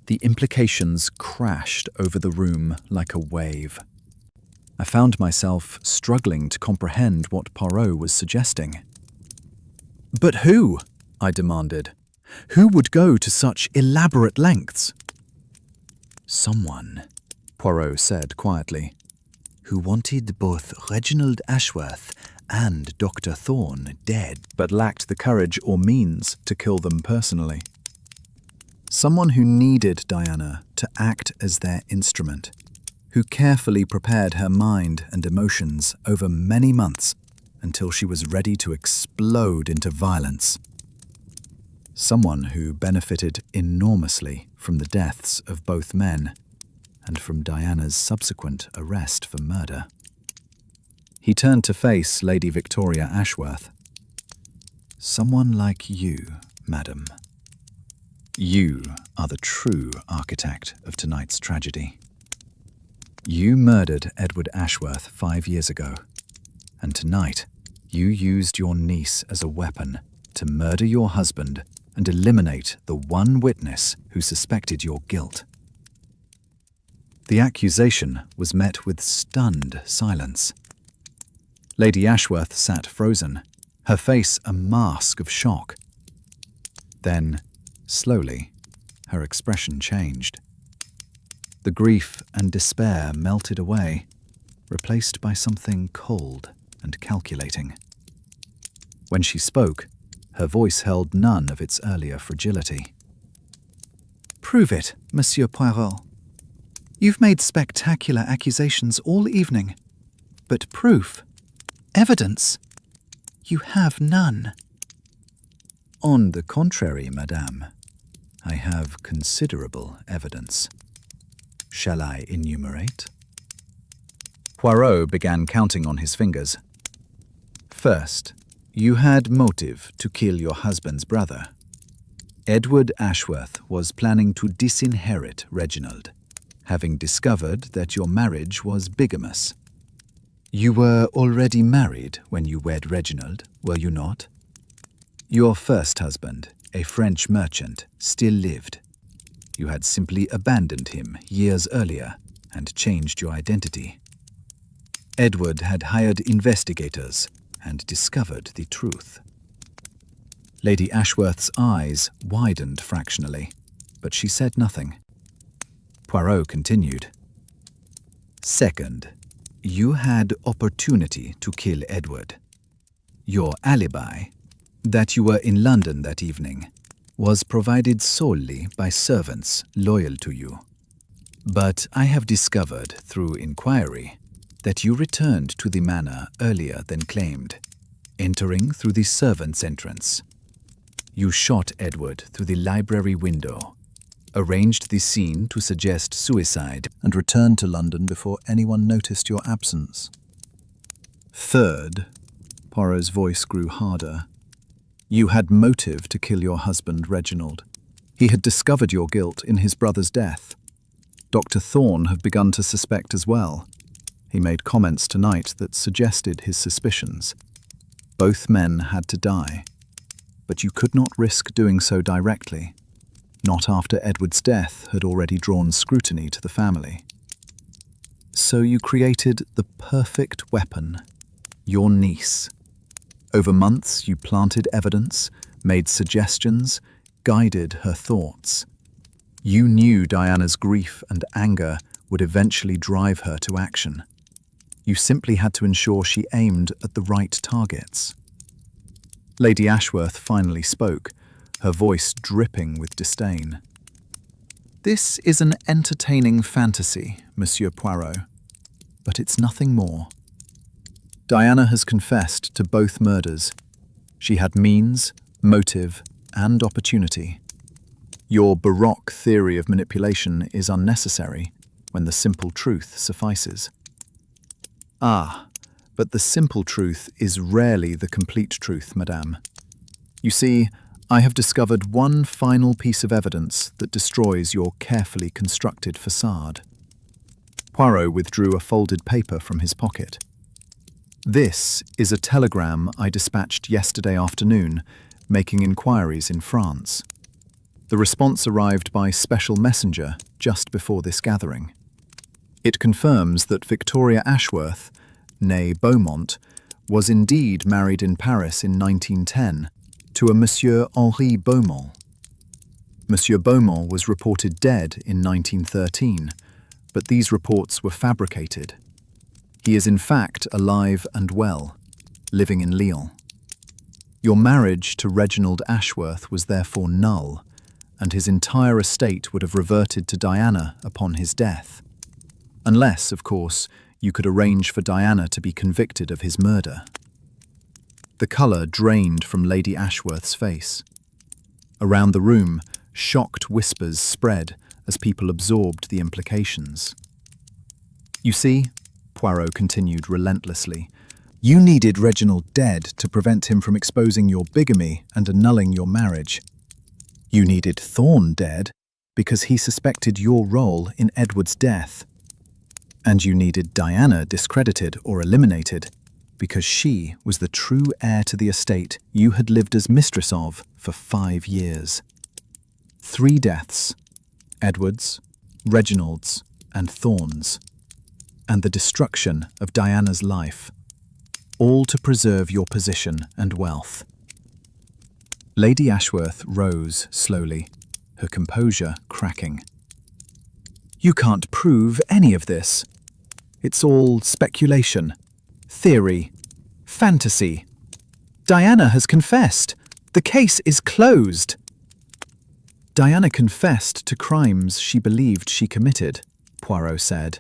The implications crashed over the room like a wave. I found myself struggling to comprehend what Poirot was suggesting. But who? I demanded. Who would go to such elaborate lengths? Someone, Poirot said quietly, who wanted both Reginald Ashworth and Dr. Thorne dead, but lacked the courage or means to kill them personally. Someone who needed Diana to act as their instrument, who carefully prepared her mind and emotions over many months until she was ready to explode into violence. Someone who benefited enormously from the deaths of both men and from Diana's subsequent arrest for murder. He turned to face Lady Victoria Ashworth. Someone like you, madam. You are the true architect of tonight's tragedy. You murdered Edward Ashworth 5 years ago, and tonight you used your niece as a weapon to murder your husband and eliminate the one witness who suspected your guilt. The accusation was met with stunned silence. Lady Ashworth sat frozen, her face a mask of shock. Then, slowly, her expression changed. The grief and despair melted away, replaced by something cold and calculating. When she spoke, her voice held none of its earlier fragility. Prove it, Monsieur Poirot. You've made spectacular accusations all evening, but proof, evidence, you have none. On the contrary, madame, I have considerable evidence. Shall I enumerate? Poirot began counting on his fingers. First, you had motive to kill your husband's brother. Edward Ashworth was planning to disinherit Reginald, having discovered that your marriage was bigamous. You were already married when you wed Reginald, were you not? Your first husband, a French merchant, still lived. You had simply abandoned him years earlier and changed your identity. Edward had hired investigators and discovered the truth. Lady Ashworth's eyes widened fractionally, but she said nothing. Poirot continued. Second, you had opportunity to kill Edward. Your alibi, that you were in London that evening, was provided solely by servants loyal to you. But I have discovered through inquiry that you returned to the manor earlier than claimed. entering through the servants' entrance. You shot Edward through the library window, arranged the scene to suggest suicide, and returned to London before anyone noticed your absence. Third, Poirot's voice grew harder. You had motive to kill your husband, Reginald. He had discovered your guilt in his brother's death. Dr. Thorne had begun to suspect as well. He made comments tonight that suggested his suspicions. Both men had to die, but you could not risk doing so directly, not after Edward's death had already drawn scrutiny to the family. So you created the perfect weapon, your niece. Over months you planted evidence, made suggestions, guided her thoughts. You knew Diana's grief and anger would eventually drive her to action. You simply had to ensure she aimed at the right targets. Lady Ashworth finally spoke, her voice dripping with disdain. This is an entertaining fantasy, Monsieur Poirot, but it's nothing more. Diana has confessed to both murders. She had means, motive, and opportunity. Your baroque theory of manipulation is unnecessary when the simple truth suffices. Ah, but the simple truth is rarely the complete truth, madame. You see, I have discovered one final piece of evidence that destroys your carefully constructed facade. Poirot withdrew a folded paper from his pocket. This is a telegram I dispatched yesterday afternoon, making inquiries in France. The response arrived by special messenger just before this gathering. It confirms that Victoria Ashworth, née Beaumont, was indeed married in Paris in 1910 to a Monsieur Henri Beaumont. Monsieur Beaumont was reported dead in 1913, but these reports were fabricated. He is in fact alive and well, living in Lyon. Your marriage to Reginald Ashworth was therefore null, and his entire estate would have reverted to Diana upon his death. Unless, of course, you could arrange for Diana to be convicted of his murder. The colour drained from Lady Ashworth's face. Around the room, shocked whispers spread as people absorbed the implications. You see, Poirot continued relentlessly, you needed Reginald dead to prevent him from exposing your bigamy and annulling your marriage. You needed Thorne dead because he suspected your role in Edward's death. And you needed Diana discredited or eliminated because she was the true heir to the estate you had lived as mistress of for 5 years. 3 deaths, Edward's, Reginald's, and Thorne's, and the destruction of Diana's life, all to preserve your position and wealth. Lady Ashworth rose slowly, her composure cracking. You can't prove any of this. It's all speculation, theory, fantasy. Diana has confessed. The case is closed. Diana confessed to crimes she believed she committed, Poirot said.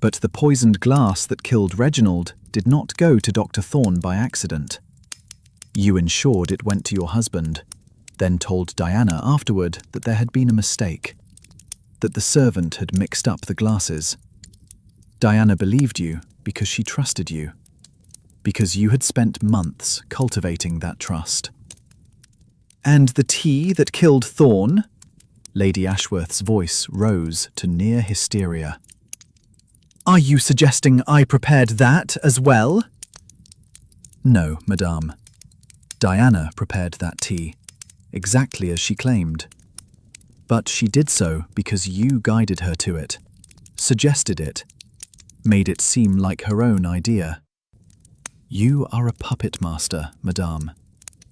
But the poisoned glass that killed Reginald did not go to Dr. Thorne by accident. You ensured it went to your husband, then told Diana afterward that there had been a mistake, that the servant had mixed up the glasses. Diana believed you because she trusted you, because you had spent months cultivating that trust. And the tea that killed Thorne? Lady Ashworth's voice rose to near hysteria. Are you suggesting I prepared that as well? No, madame. Diana prepared that tea, exactly as she claimed. But she did so because you guided her to it, suggested it, made it seem like her own idea. You are a puppet master, madame,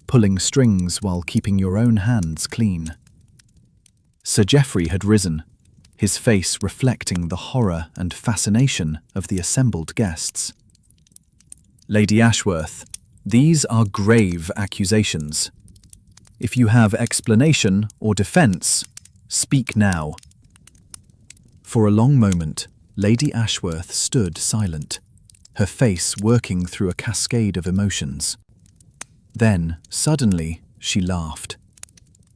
pulling strings while keeping your own hands clean. Sir Geoffrey had risen, his face reflecting the horror and fascination of the assembled guests. Lady Ashworth, these are grave accusations. If you have explanation or defence, speak now. For a long moment, Lady Ashworth stood silent, her face working through a cascade of emotions. Then, suddenly, she laughed.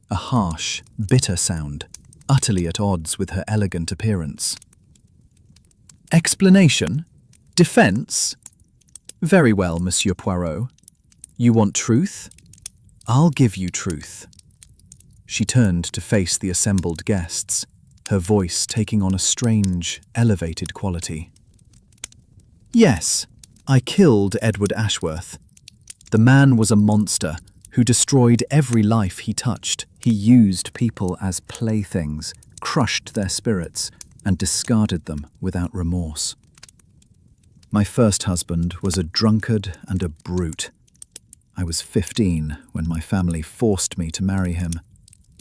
A harsh, bitter sound, utterly at odds with her elegant appearance. Explanation? Defense? Very well, Monsieur Poirot. You want truth? I'll give you truth. She turned to face the assembled guests, her voice taking on a strange, elevated quality. Yes, I killed Edward Ashworth. The man was a monster who destroyed every life he touched. He used people as playthings, crushed their spirits, and discarded them without remorse. My first husband was a drunkard and a brute. I was 15 when my family forced me to marry him.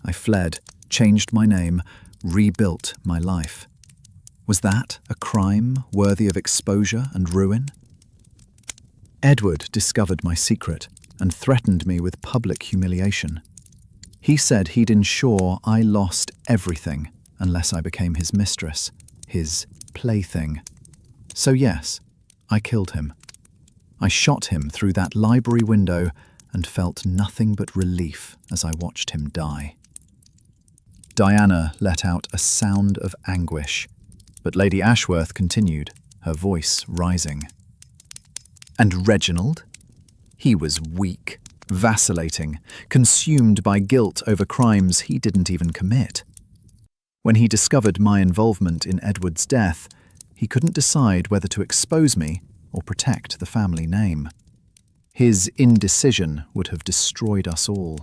I fled, changed my name, rebuilt my life. Was that a crime worthy of exposure and ruin? Edward discovered my secret and threatened me with public humiliation. He said he'd ensure I lost everything unless I became his mistress, his plaything. So yes, I killed him. I shot him through that library window and felt nothing but relief as I watched him die. Diana let out a sound of anguish, but Lady Ashworth continued, her voice rising. And Reginald? He was weak, vacillating, consumed by guilt over crimes he didn't even commit. When he discovered my involvement in Edward's death, he couldn't decide whether to expose me or protect the family name. His indecision would have destroyed us all.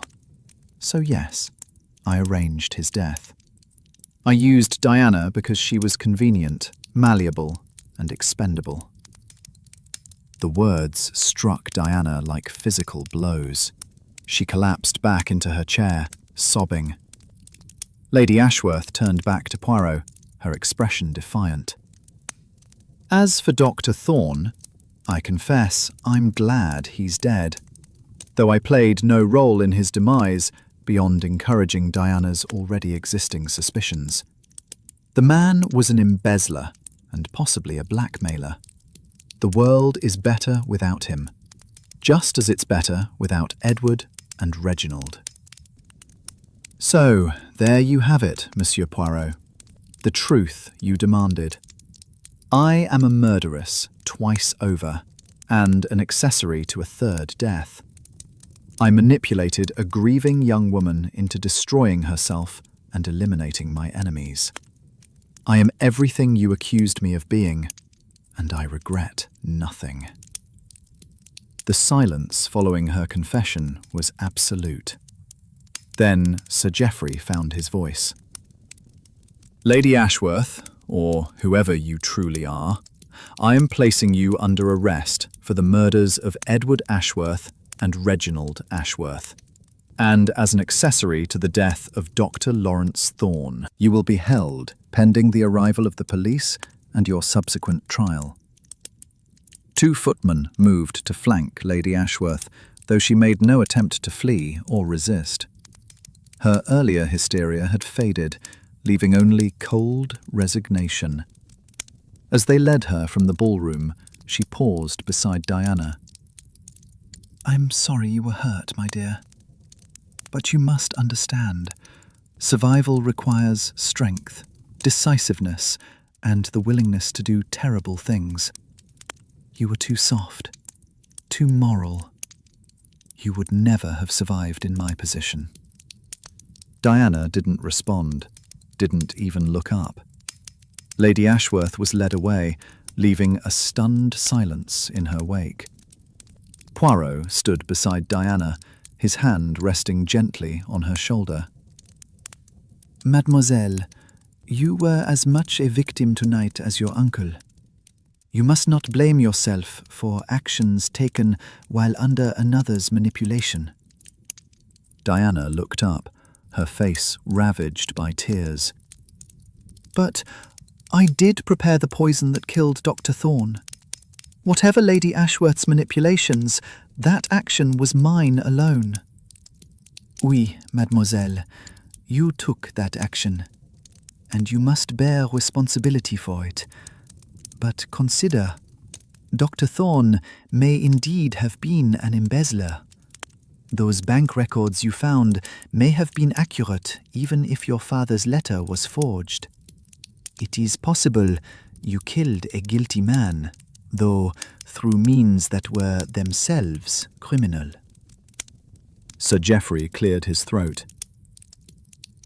So yes, I arranged his death. I used Diana because she was convenient, malleable, and expendable. The words struck Diana like physical blows. She collapsed back into her chair, sobbing. Lady Ashworth turned back to Poirot, her expression defiant. As for Dr. Thorne, I confess I'm glad he's dead, though I played no role in his demise beyond encouraging Diana's already existing suspicions. The man was an embezzler and possibly a blackmailer. The world is better without him, just as it's better without Edward and Reginald. So, there you have it, Monsieur Poirot. The truth you demanded. I am a murderess twice over, and an accessory to a third death. I manipulated a grieving young woman into destroying herself and eliminating my enemies. I am everything you accused me of being, and I regret nothing. The silence following her confession was absolute. Then Sir Geoffrey found his voice. Lady Ashworth, or whoever you truly are, I am placing you under arrest for the murders of Edward Ashworth and Reginald Ashworth, and as an accessory to the death of Dr. Lawrence Thorne. You will be held pending the arrival of the police and your subsequent trial. 2 footmen moved to flank Lady Ashworth, though she made no attempt to flee or resist. Her earlier hysteria had faded, leaving only cold resignation. As they led her from the ballroom, she paused beside Diana. I'm sorry you were hurt, my dear. But you must understand, survival requires strength, decisiveness, and the willingness to do terrible things. You were too soft, too moral. You would never have survived in my position. Diana didn't respond, didn't even look up. Lady Ashworth was led away, leaving a stunned silence in her wake. Poirot stood beside Diana, his hand resting gently on her shoulder. Mademoiselle, you were as much a victim tonight as your uncle. You must not blame yourself for actions taken while under another's manipulation. Diana looked up, her face ravaged by tears. But I did prepare the poison that killed Dr. Thorne. Whatever Lady Ashworth's manipulations, that action was mine alone. Oui, mademoiselle, you took that action, and you must bear responsibility for it. But consider, Dr. Thorne may indeed have been an embezzler, Those bank records you found may have been accurate even if your father's letter was forged. It is possible you killed a guilty man, though through means that were themselves criminal. Sir Geoffrey cleared his throat.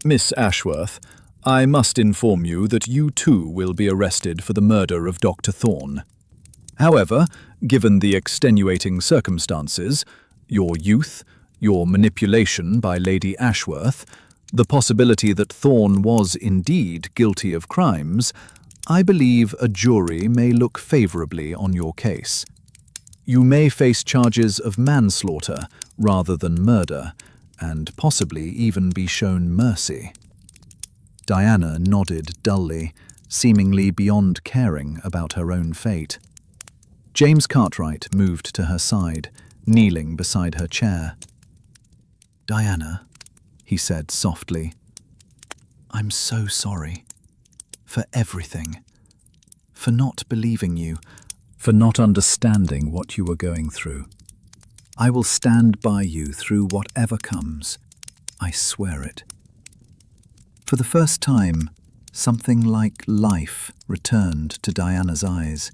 Miss Ashworth, I must inform you that you too will be arrested for the murder of Dr. Thorne. However, given the extenuating circumstances, your youth, your manipulation by Lady Ashworth, the possibility that Thorne was indeed guilty of crimes, I believe a jury may look favourably on your case. You may face charges of manslaughter rather than murder, and possibly even be shown mercy. Diana nodded dully, seemingly beyond caring about her own fate. James Cartwright moved to her side, kneeling beside her chair. Diana, he said softly, I'm so sorry. For everything. For not believing you. For not understanding what you were going through. I will stand by you through whatever comes. I swear it. For the first time, something like life returned to Diana's eyes.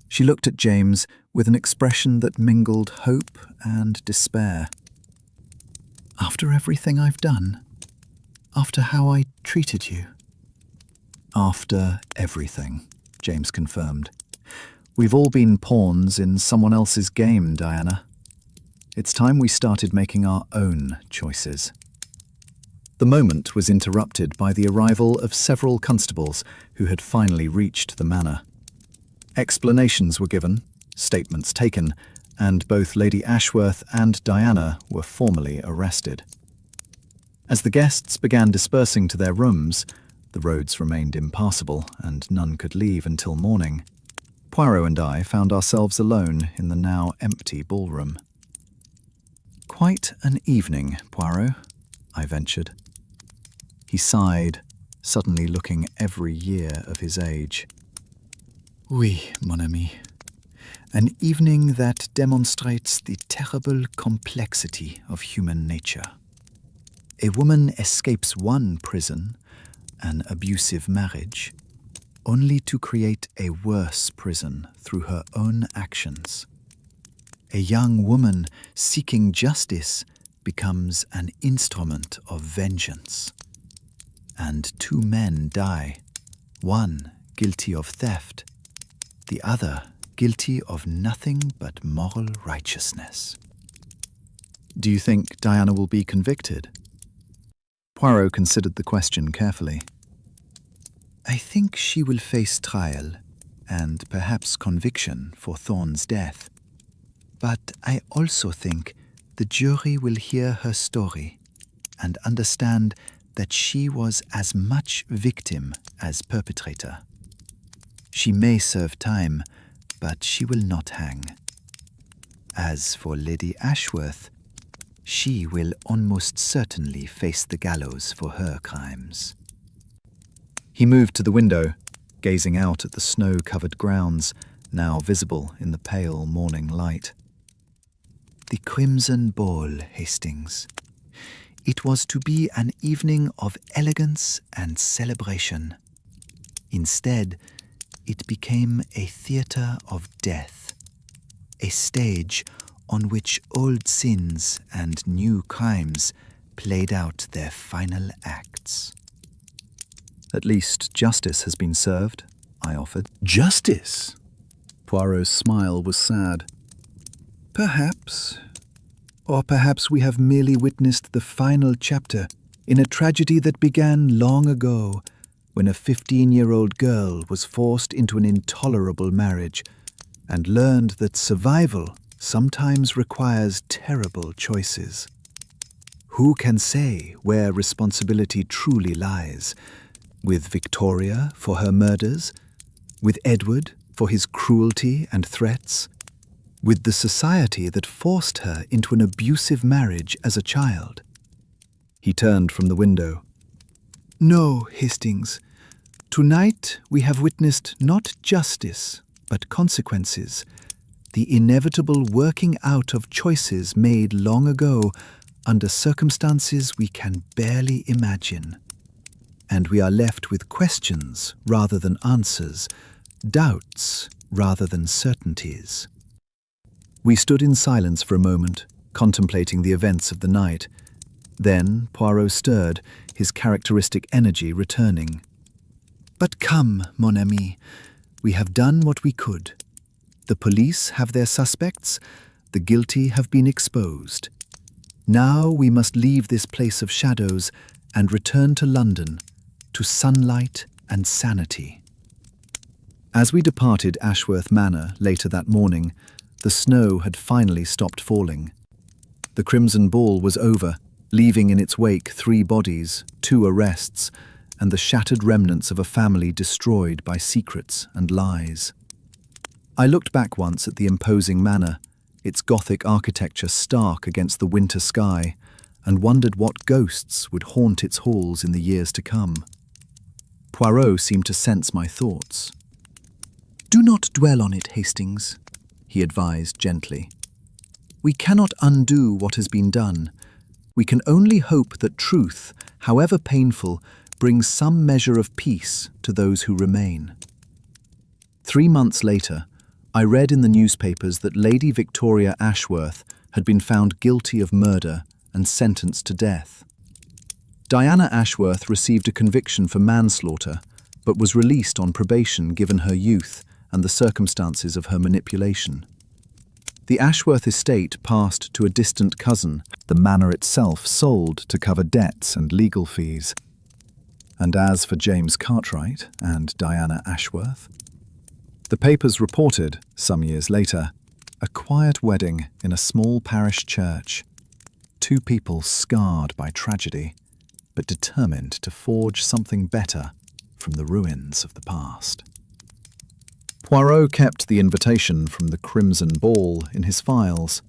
She looked at James with an expression that mingled hope and despair. After everything I've done? After how I treated you? After everything, James confirmed. We've all been pawns in someone else's game, Diana. It's time we started making our own choices. The moment was interrupted by the arrival of several constables who had finally reached the manor. Explanations were given, statements taken, and both Lady Ashworth and Diana were formally arrested. As the guests began dispersing to their rooms, the roads remained impassable and none could leave until morning. Poirot and I found ourselves alone in the now empty ballroom. Quite an evening, Poirot, I ventured. He sighed, suddenly looking every year of his age. Oui, mon ami. An evening that demonstrates the terrible complexity of human nature. A woman escapes one prison, an abusive marriage, only to create a worse prison through her own actions. A young woman seeking justice becomes an instrument of vengeance. And two men die, one guilty of theft, the other guilty of nothing but moral righteousness. Do you think Diana will be convicted? Poirot considered the question carefully. I think she will face trial and perhaps conviction for Thorne's death. But I also think the jury will hear her story and understand that she was as much victim as perpetrator. She may serve time, but she will not hang. As for Lady Ashworth, she will almost certainly face the gallows for her crimes. He moved to the window, gazing out at the snow-covered grounds, now visible in the pale morning light. The Crimson Ball, Hastings. It was to be an evening of elegance and celebration. Instead, it became a theatre of death, a stage on which old sins and new crimes played out their final acts. At least justice has been served, I offered. Justice? Poirot's smile was sad. Perhaps. Or perhaps we have merely witnessed the final chapter in a tragedy that began long ago, when a 15-year-old girl was forced into an intolerable marriage and learned that survival sometimes requires terrible choices. Who can say where responsibility truly lies? With Victoria for her murders? With Edward for his cruelty and threats? With the society that forced her into an abusive marriage as a child? He turned from the window. No, Hastings. Tonight we have witnessed not justice, but consequences. the inevitable working out of choices made long ago under circumstances we can barely imagine. And we are left with questions rather than answers, doubts rather than certainties. We stood in silence for a moment, contemplating the events of the night. Then Poirot stirred, his characteristic energy returning. "But come, mon ami, we have done what we could. The police have their suspects, the guilty have been exposed. Now we must leave this place of shadows and return to London, to sunlight and sanity." As we departed Ashworth Manor later that morning, the snow had finally stopped falling. The Crimson Ball was over, leaving in its wake 3 bodies, 2 arrests, and the shattered remnants of a family destroyed by secrets and lies. I looked back once at the imposing manor, its Gothic architecture stark against the winter sky, and wondered what ghosts would haunt its halls in the years to come. Poirot seemed to sense my thoughts. "Do not dwell on it, Hastings," he advised gently. "We cannot undo what has been done. We can only hope that truth, however painful, brings some measure of peace to those who remain." 3 months later, I read in the newspapers that Lady Victoria Ashworth had been found guilty of murder and sentenced to death. Diana Ashworth received a conviction for manslaughter, but was released on probation given her youth and the circumstances of her manipulation. The Ashworth estate passed to a distant cousin, The manor itself sold to cover debts and legal fees. And as for James Cartwright and Diana Ashworth, the papers reported, some years later, a quiet wedding in a small parish church. 2 people scarred by tragedy, but determined to forge something better from the ruins of the past. Poirot kept the invitation from the Crimson Ball in his files,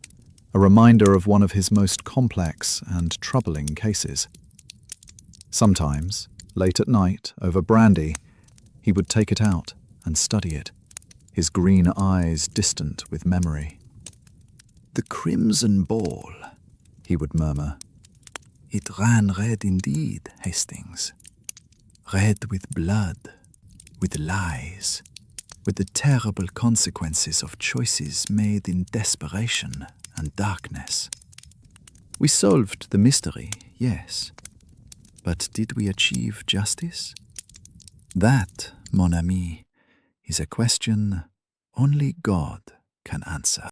a reminder of one of his most complex and troubling cases. Sometimes, late at night, over brandy, he would take it out and study it, his green eyes distant with memory. "The Crimson Ball," he would murmur. "It ran red indeed, Hastings. Red with blood, with lies, with the terrible consequences of choices made in desperation and darkness. We solved the mystery, yes, but did we achieve justice? That, mon ami, is a question only God can answer."